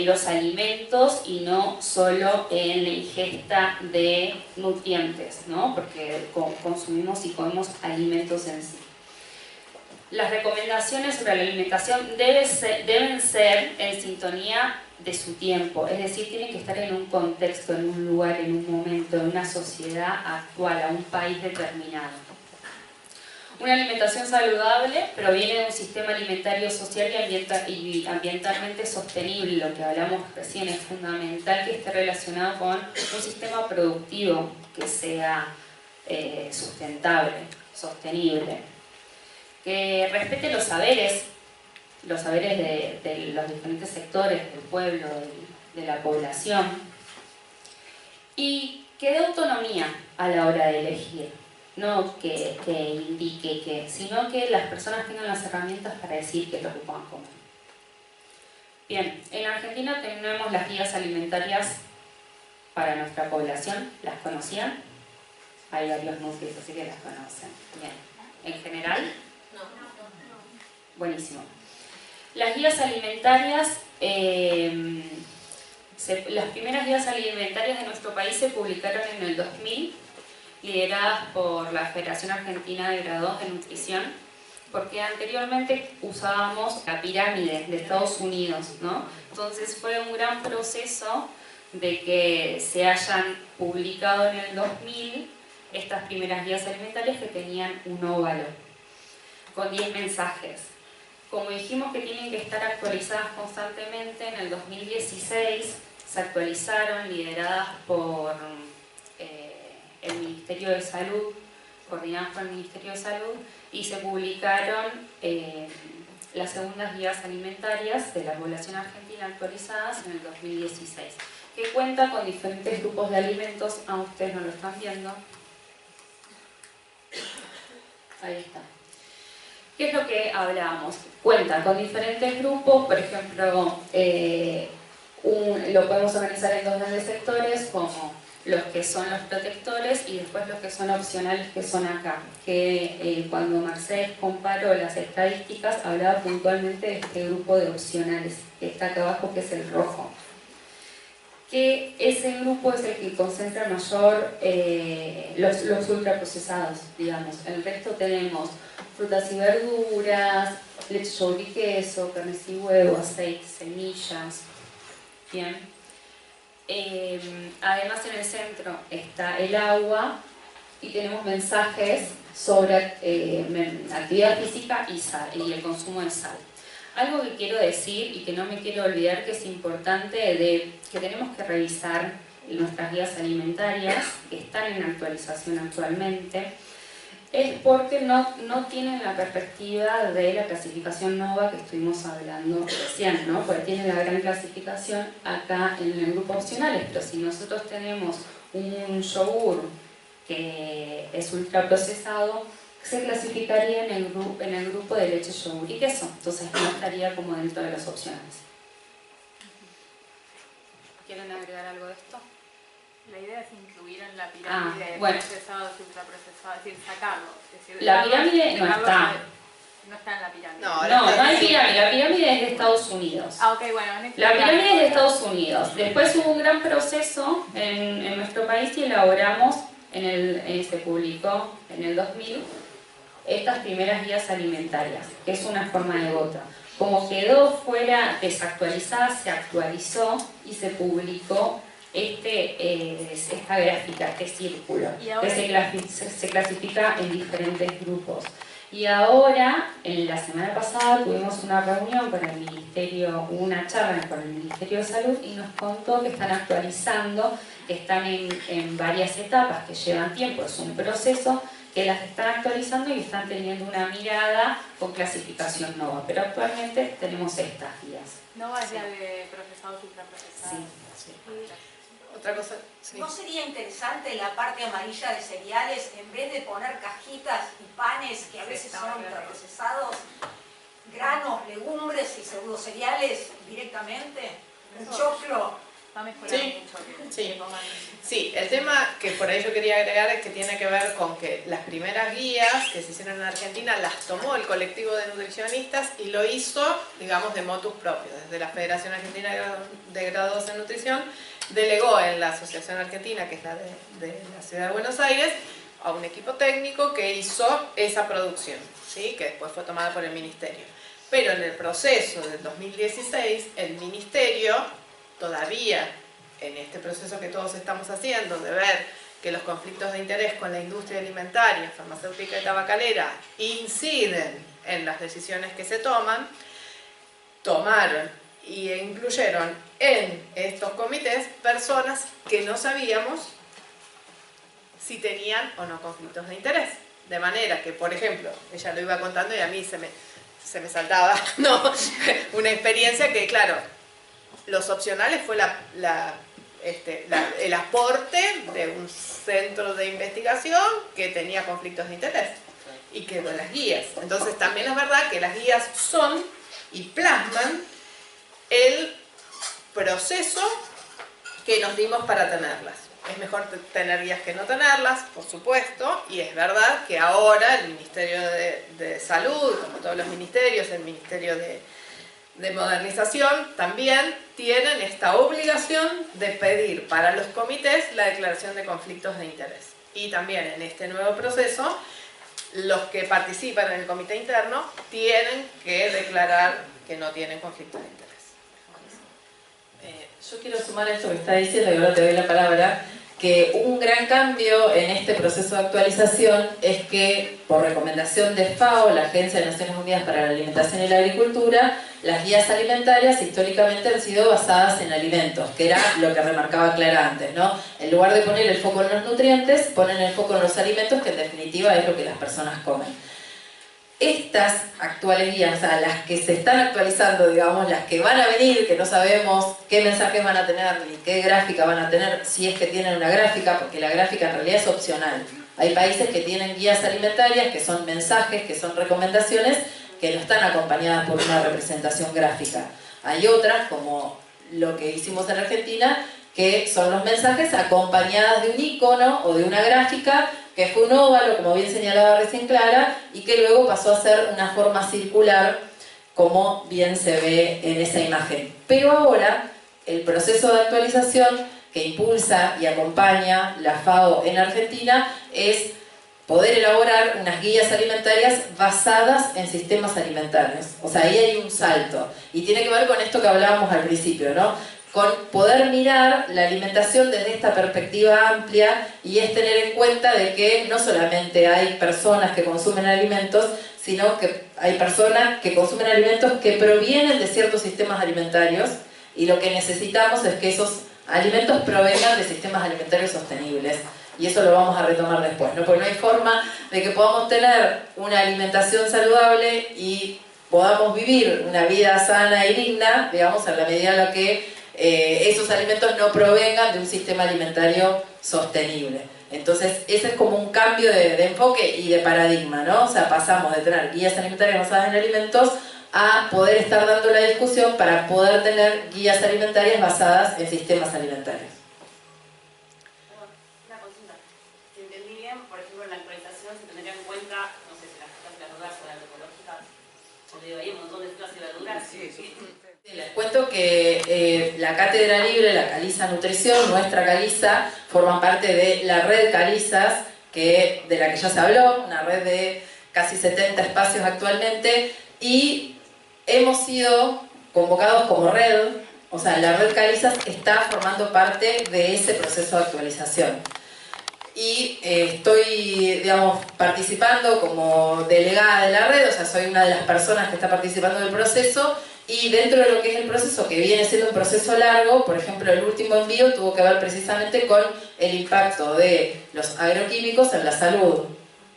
los alimentos y no solo en la ingesta de nutrientes, ¿no? Porque consumimos y comemos alimentos en sí. Las recomendaciones sobre la alimentación deben ser en sintonía de su tiempo, es decir, tienen que estar en un contexto, en un lugar, en un momento, en una sociedad actual, a un país determinado. Una alimentación saludable proviene de un sistema alimentario social y ambientalmente sostenible. Lo que hablamos recién es fundamental que esté relacionado con un sistema productivo que sea sustentable, sostenible, que respete los saberes de los diferentes sectores del pueblo, de la población, y que dé autonomía a la hora de elegir. No que indique sino que las personas tengan las herramientas para decir qué es lo que puedan comer. Bien, en Argentina tenemos las guías alimentarias para nuestra población. ¿Las conocían? Hay varios núcleos, así que las conocen. Bien, ¿en general? No. Buenísimo. Las guías alimentarias, las primeras guías alimentarias de nuestro país se publicaron en el 2000, lideradas por la Federación Argentina de Graduados de Nutrición, porque anteriormente usábamos la pirámide de Estados Unidos, ¿no? Entonces fue un gran proceso de que se hayan publicado en el 2000 estas primeras guías alimentarias que tenían un óvalo con 10 mensajes. Como dijimos que tienen que estar actualizadas constantemente, en el 2016 se actualizaron, lideradas por el Ministerio de Salud, coordinadas por el Ministerio de Salud, y se publicaron las segundas guías alimentarias de la población argentina actualizadas en el 2016, que cuenta con diferentes grupos de alimentos. Ustedes no lo están viendo. Ahí está. ¿Qué es lo que hablábamos? Cuenta con diferentes grupos, por ejemplo, lo podemos organizar en dos grandes sectores, como los que son los protectores y después los que son opcionales, que son acá. Que cuando Mercedes comparó las estadísticas, hablaba puntualmente de este grupo de opcionales, que está acá abajo, que es el rojo. Que ese grupo es el que concentra mayor los ultraprocesados, digamos. El resto tenemos frutas y verduras, leche, yogur y queso, carnes y huevo, aceite, semillas. Bien. Además en el centro está el agua y tenemos mensajes sobre actividad física y el consumo de sal. Algo que quiero decir y que no me quiero olvidar que es importante, que tenemos que revisar nuestras guías alimentarias, que están en actualización actualmente, es porque no tienen la perspectiva de la clasificación NOVA que estuvimos hablando recién, ¿no? Porque tienen la gran clasificación acá en el grupo opcionales, pero si nosotros tenemos un yogur que es ultraprocesado, se clasificaría en el grupo de leche, yogur y queso, entonces no estaría como dentro de las opcionales. ¿Quieren agregar algo de esto? La idea es incluir en la pirámide procesados y ultraprocesados, es decir, sacarlo. Es decir, la pirámide no está. No está en la pirámide. No hay pirámide. La pirámide es de Estados Unidos. Ah, ok, bueno. La pirámide es de Estados Unidos. Después hubo un gran proceso en nuestro país y elaboramos, se publicó en el 2000, estas primeras guías alimentarias, que es una forma de gota. Como quedó fuera desactualizada, se actualizó y se publicó esta gráfica, este círculo, que se clasifica en diferentes grupos. Y ahora, en la semana pasada, tuvimos una reunión con el Ministerio, una charla con el Ministerio de Salud y nos contó que están actualizando, que están en varias etapas que llevan tiempo, es un proceso, que las están actualizando y están teniendo una mirada con clasificación NOVA, pero actualmente tenemos estas guías. NOVA es la de procesados y ultraprocesados. Sí. Otra cosa, sí. ¿No sería interesante la parte amarilla de cereales, en vez de poner cajitas y panes que a veces son ultraprocesados, granos, legumbres y pseudocereales directamente? Un choclo. Va a mejorar mucho Sí. Sí, el tema que por ahí yo quería agregar es que tiene que ver con que las primeras guías que se hicieron en Argentina las tomó el colectivo de nutricionistas y lo hizo, digamos, de motus propio. Desde la Federación Argentina de Graduados en Nutrición delegó en la Asociación Argentina, que es la de la Ciudad de Buenos Aires, a un equipo técnico que hizo esa producción, ¿sí? Que después fue tomada por el Ministerio. Pero en el proceso del 2016, el Ministerio, todavía en este proceso que todos estamos haciendo, de ver que los conflictos de interés con la industria alimentaria, farmacéutica y tabacalera inciden en las decisiones que se tomaron y incluyeron en estos comités personas que no sabíamos si tenían o no conflictos de interés. De manera que, por ejemplo, ella lo iba contando y a mí se me saltaba, ¿no? Una experiencia que, claro, los opcionales fue el aporte de un centro de investigación que tenía conflictos de interés y quedó en las guías. Entonces también es verdad que las guías son y plasman el proceso que nos dimos para tenerlas. Es mejor tener guías que no tenerlas, por supuesto, y es verdad que ahora el Ministerio de Salud, como todos los ministerios, el Ministerio de Modernización, también tienen esta obligación de pedir para los comités la declaración de conflictos de interés. Y también en este nuevo proceso, los que participan en el comité interno tienen que declarar que no tienen conflictos de interés. Yo quiero sumar esto que está diciendo, y ahora te doy la palabra, que un gran cambio en este proceso de actualización es que, por recomendación de FAO, la Agencia de Naciones Unidas para la Alimentación y la Agricultura, las guías alimentarias históricamente han sido basadas en alimentos, que era lo que remarcaba Clara antes, ¿no? En lugar de poner el foco en los nutrientes, ponen el foco en los alimentos, que en definitiva es lo que las personas comen. Estas actuales guías, o sea, las que se están actualizando, digamos, las que van a venir, que no sabemos qué mensajes van a tener, ni qué gráfica van a tener, si es que tienen una gráfica, porque la gráfica en realidad es opcional. Hay países que tienen guías alimentarias, que son mensajes, que son recomendaciones, que no están acompañadas por una representación gráfica. Hay otras, como lo que hicimos en Argentina, que son los mensajes acompañadas de un icono o de una gráfica, que fue un óvalo, como bien señalaba recién Clara, y que luego pasó a ser una forma circular, como bien se ve en esa imagen. Pero ahora, el proceso de actualización que impulsa y acompaña la FAO en Argentina es poder elaborar unas guías alimentarias basadas en sistemas alimentarios. O sea, ahí hay un salto. Y tiene que ver con esto que hablábamos al principio, ¿no? Con poder mirar la alimentación desde esta perspectiva amplia, y es tener en cuenta de que no solamente hay personas que consumen alimentos, sino que hay personas que consumen alimentos que provienen de ciertos sistemas alimentarios, y lo que necesitamos es que esos alimentos provengan de sistemas alimentarios sostenibles. Y eso lo vamos a retomar después, ¿no? Porque no hay forma de que podamos tener una alimentación saludable y podamos vivir una vida sana y digna, digamos, en la medida en la que esos alimentos no provengan de un sistema alimentario sostenible. Entonces, ese es como un cambio de enfoque y de paradigma, ¿no? O sea, pasamos de tener guías alimentarias basadas en alimentos a poder estar dando la discusión para poder tener guías alimentarias basadas en sistemas alimentarios. Una consulta. Si entendí bien, por ejemplo, en la actualización se tendría en cuenta, no sé si las frutas y verduras son agroecológicas, porque hay un montón de frutas y verduras. Sí. Les cuento que la Cátedra Libre, la Caliza Nutrición, nuestra Caliza, forman parte de la red Calizas, de la que ya se habló, una red de casi 70 espacios actualmente, y hemos sido convocados como red, o sea, la red Calizas está formando parte de ese proceso de actualización. Y estoy, digamos, participando como delegada de la red, o sea, soy una de las personas que está participando del proceso. Y dentro de lo que es el proceso, que viene siendo un proceso largo, por ejemplo, el último envío tuvo que ver precisamente con el impacto de los agroquímicos en la salud,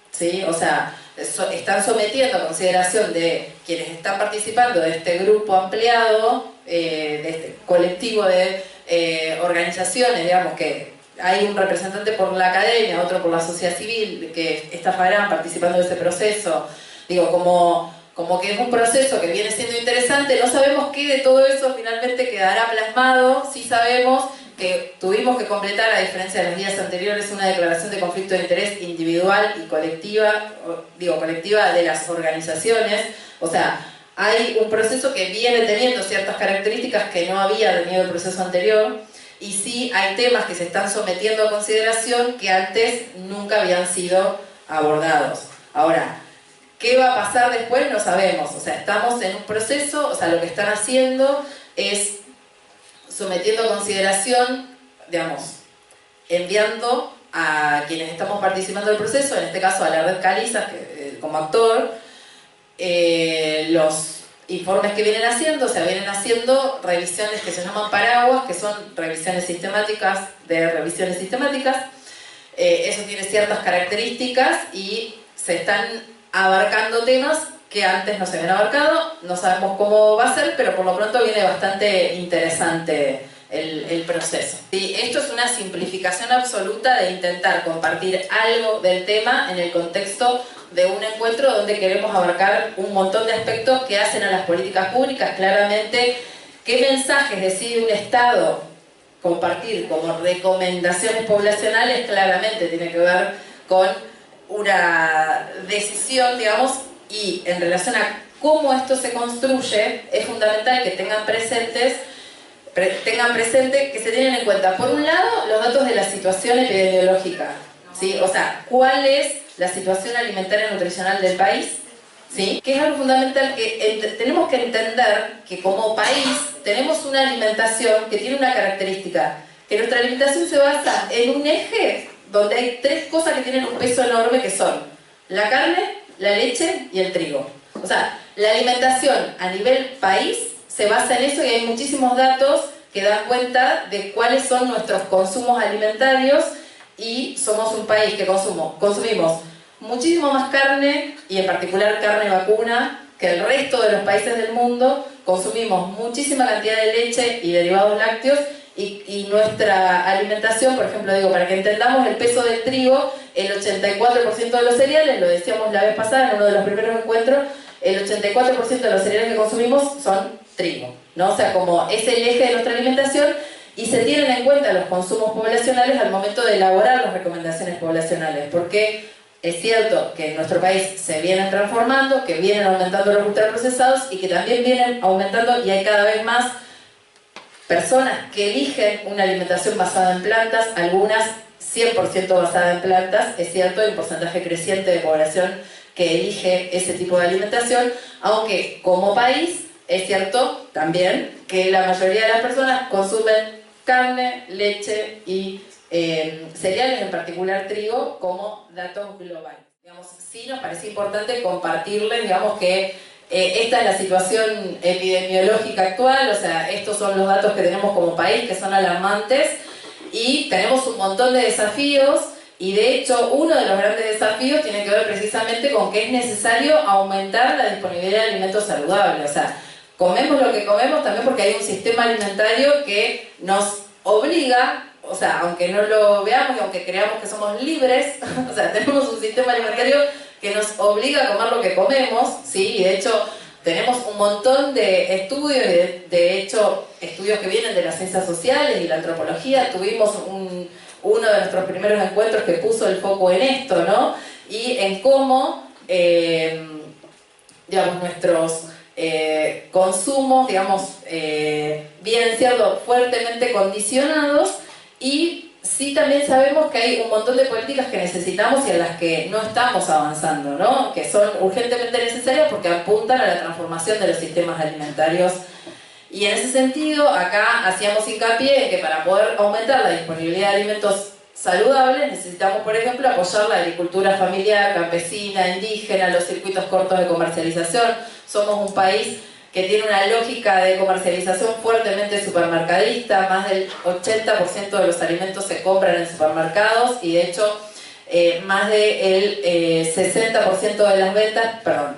¿sí? O sea, están sometiendo a consideración de quienes están participando de este grupo ampliado, de este colectivo de organizaciones, digamos, que hay un representante por la academia, otro por la sociedad civil, que estarán participando de ese proceso, digo, como que es un proceso que viene siendo interesante. No sabemos qué de todo eso finalmente quedará plasmado. Sí sabemos que tuvimos que completar, a diferencia de los días anteriores, una declaración de conflicto de interés individual y colectiva, colectiva de las organizaciones. O sea, hay un proceso que viene teniendo ciertas características que no había tenido el proceso anterior, y sí hay temas que se están sometiendo a consideración que antes nunca habían sido abordados. Ahora, ¿qué va a pasar después? No sabemos. O sea, estamos en un proceso, o sea, lo que están haciendo es sometiendo a consideración, digamos, enviando a quienes estamos participando del proceso, en este caso a la red Calizas, como actor, los informes que vienen haciendo. O sea, vienen haciendo revisiones que se llaman paraguas, que son revisiones sistemáticas de revisiones sistemáticas. Eso tiene ciertas características y se están abarcando temas que antes no se habían abarcado. No sabemos cómo va a ser, pero por lo pronto viene bastante interesante el proceso. Sí, esto es una simplificación absoluta de intentar compartir algo del tema en el contexto de un encuentro donde queremos abarcar un montón de aspectos que hacen a las políticas públicas. Claramente, ¿qué mensajes decide un Estado compartir como recomendaciones poblacionales? Claramente tiene que ver con una decisión, digamos, y en relación a cómo esto se construye, es fundamental que tengan presente que se tienen en cuenta, por un lado, los datos de la situación epidemiológica, ¿sí? O sea, cuál es la situación alimentaria y nutricional del país, ¿sí? Que es algo fundamental que tenemos que entender, que como país tenemos una alimentación que tiene una característica, que nuestra alimentación se basa en un eje donde hay tres cosas que tienen un peso enorme, que son la carne, la leche y el trigo. O sea, la alimentación a nivel país se basa en eso, y hay muchísimos datos que dan cuenta de cuáles son nuestros consumos alimentarios, y somos un país que consumimos muchísimo más carne, y en particular carne vacuna, que el resto de los países del mundo. Consumimos muchísima cantidad de leche y derivados lácteos, y nuestra alimentación, por ejemplo, digo, para que entendamos el peso del trigo, el 84% de los cereales, lo decíamos la vez pasada en uno de los primeros encuentros, el 84% de los cereales que consumimos son trigo, ¿no? O sea, como es el eje de nuestra alimentación, y se tienen en cuenta los consumos poblacionales al momento de elaborar las recomendaciones poblacionales, porque es cierto que en nuestro país se vienen transformando, que vienen aumentando los ultraprocesados, y que también vienen aumentando, y hay cada vez más personas que eligen una alimentación basada en plantas, algunas 100% basada en plantas. Es cierto, hay un porcentaje creciente de población que elige ese tipo de alimentación, aunque como país es cierto también que la mayoría de las personas consumen carne, leche y cereales, en particular trigo, como datos globales. Digamos, sí nos parece importante compartirles, digamos, que esta es la situación epidemiológica actual, o sea, estos son los datos que tenemos como país, que son alarmantes, y tenemos un montón de desafíos, y de hecho uno de los grandes desafíos tiene que ver precisamente con que es necesario aumentar la disponibilidad de alimentos saludables. O sea, comemos lo que comemos también porque hay un sistema alimentario que nos obliga, o sea, aunque no lo veamos y aunque creamos que somos libres, o sea, tenemos un sistema alimentario que nos obliga a comer lo que comemos, ¿sí? Y de hecho tenemos un montón de estudios, y de hecho estudios que vienen de las ciencias sociales y la antropología. Tuvimos uno de nuestros primeros encuentros que puso el foco en esto, ¿no? Y en cómo, digamos, nuestros consumos, digamos, vienen siendo fuertemente condicionados, y sí también sabemos que hay un montón de políticas que necesitamos y en las que no estamos avanzando, ¿no? Que son urgentemente necesarias porque apuntan a la transformación de los sistemas alimentarios. Y en ese sentido, acá hacíamos hincapié en que para poder aumentar la disponibilidad de alimentos saludables necesitamos, por ejemplo, apoyar la agricultura familiar, campesina, indígena, los circuitos cortos de comercialización. Somos un país que tiene una lógica de comercialización fuertemente supermercadista. Más del 80% de los alimentos se compran en supermercados, y de hecho más del 60% de las ventas, perdón,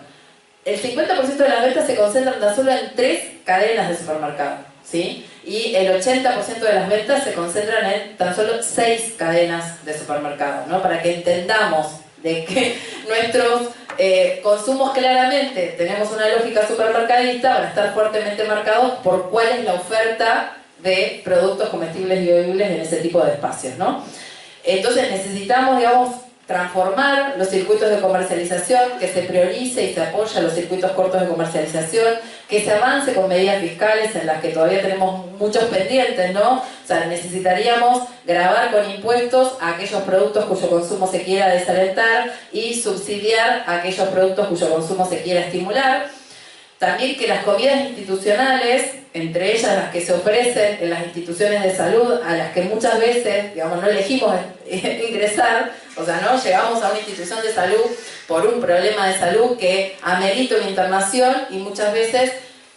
el 50% de las ventas se concentran tan solo en 3 cadenas de supermercado, ¿sí? Y el 80% de las ventas se concentran en tan solo 6 cadenas de supermercado, ¿no? Para que entendamos de que nuestros consumos claramente tenemos una lógica supermercadista, van a estar fuertemente marcados por cuál es la oferta de productos comestibles y bebibles en ese tipo de espacios, ¿no? Entonces necesitamos, digamos, transformar los circuitos de comercialización, que se priorice y se apoye los circuitos cortos de comercialización, que se avance con medidas fiscales en las que todavía tenemos muchos pendientes, ¿no? O sea, necesitaríamos gravar con impuestos a aquellos productos cuyo consumo se quiera desalentar y subsidiar a aquellos productos cuyo consumo se quiera estimular. También que las comidas institucionales, entre ellas las que se ofrecen en las instituciones de salud, a las que muchas veces, digamos, no elegimos ingresar, o sea, no llegamos a una institución de salud por un problema de salud que amerita una internación, y muchas veces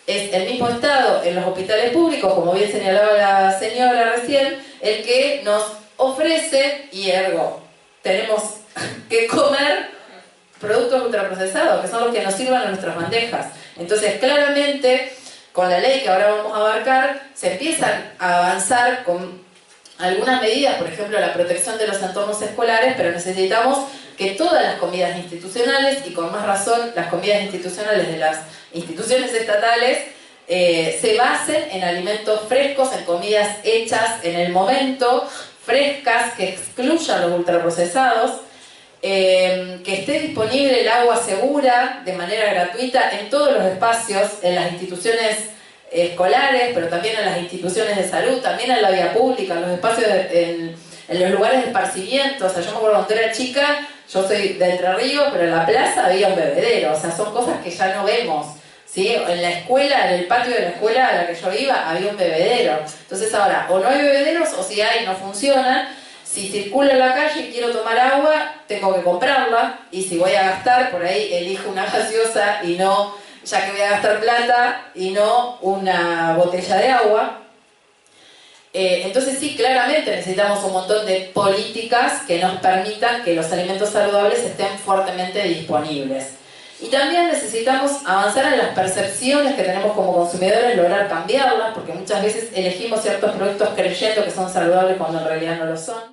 es el mismo Estado en los hospitales públicos, como bien señalaba la señora recién, el que nos ofrece, y ergo tenemos que comer productos ultraprocesados, que son los que nos sirvan a nuestras bandejas. Entonces, claramente, con la ley que ahora vamos a abarcar, se empiezan a avanzar con algunas medidas, por ejemplo, la protección de los entornos escolares, pero necesitamos que todas las comidas institucionales, y con más razón las comidas institucionales de las instituciones estatales, se basen en alimentos frescos, en comidas hechas en el momento, frescas, que excluyan los ultraprocesados, que esté disponible el agua segura de manera gratuita en todos los espacios, en las instituciones escolares, pero también en las instituciones de salud, también en la vía pública, en los espacios, en los lugares de esparcimiento. O sea, yo me acuerdo cuando era chica, yo soy de Entre Ríos, pero en la plaza había un bebedero. O sea, son cosas que ya no vemos, ¿sí? En la escuela, en el patio de la escuela a la que yo iba, había un bebedero. Entonces ahora, o no hay bebederos, o si hay, no funcionan. Si circulo en la calle y quiero tomar agua, tengo que comprarla, y si voy a gastar, por ahí elijo una gaseosa y no, ya que voy a gastar plata, y no una botella de agua. Entonces sí, claramente necesitamos un montón de políticas que nos permitan que los alimentos saludables estén fuertemente disponibles. Y también necesitamos avanzar en las percepciones que tenemos como consumidores, lograr cambiarlas, porque muchas veces elegimos ciertos productos creyendo que son saludables cuando en realidad no lo son.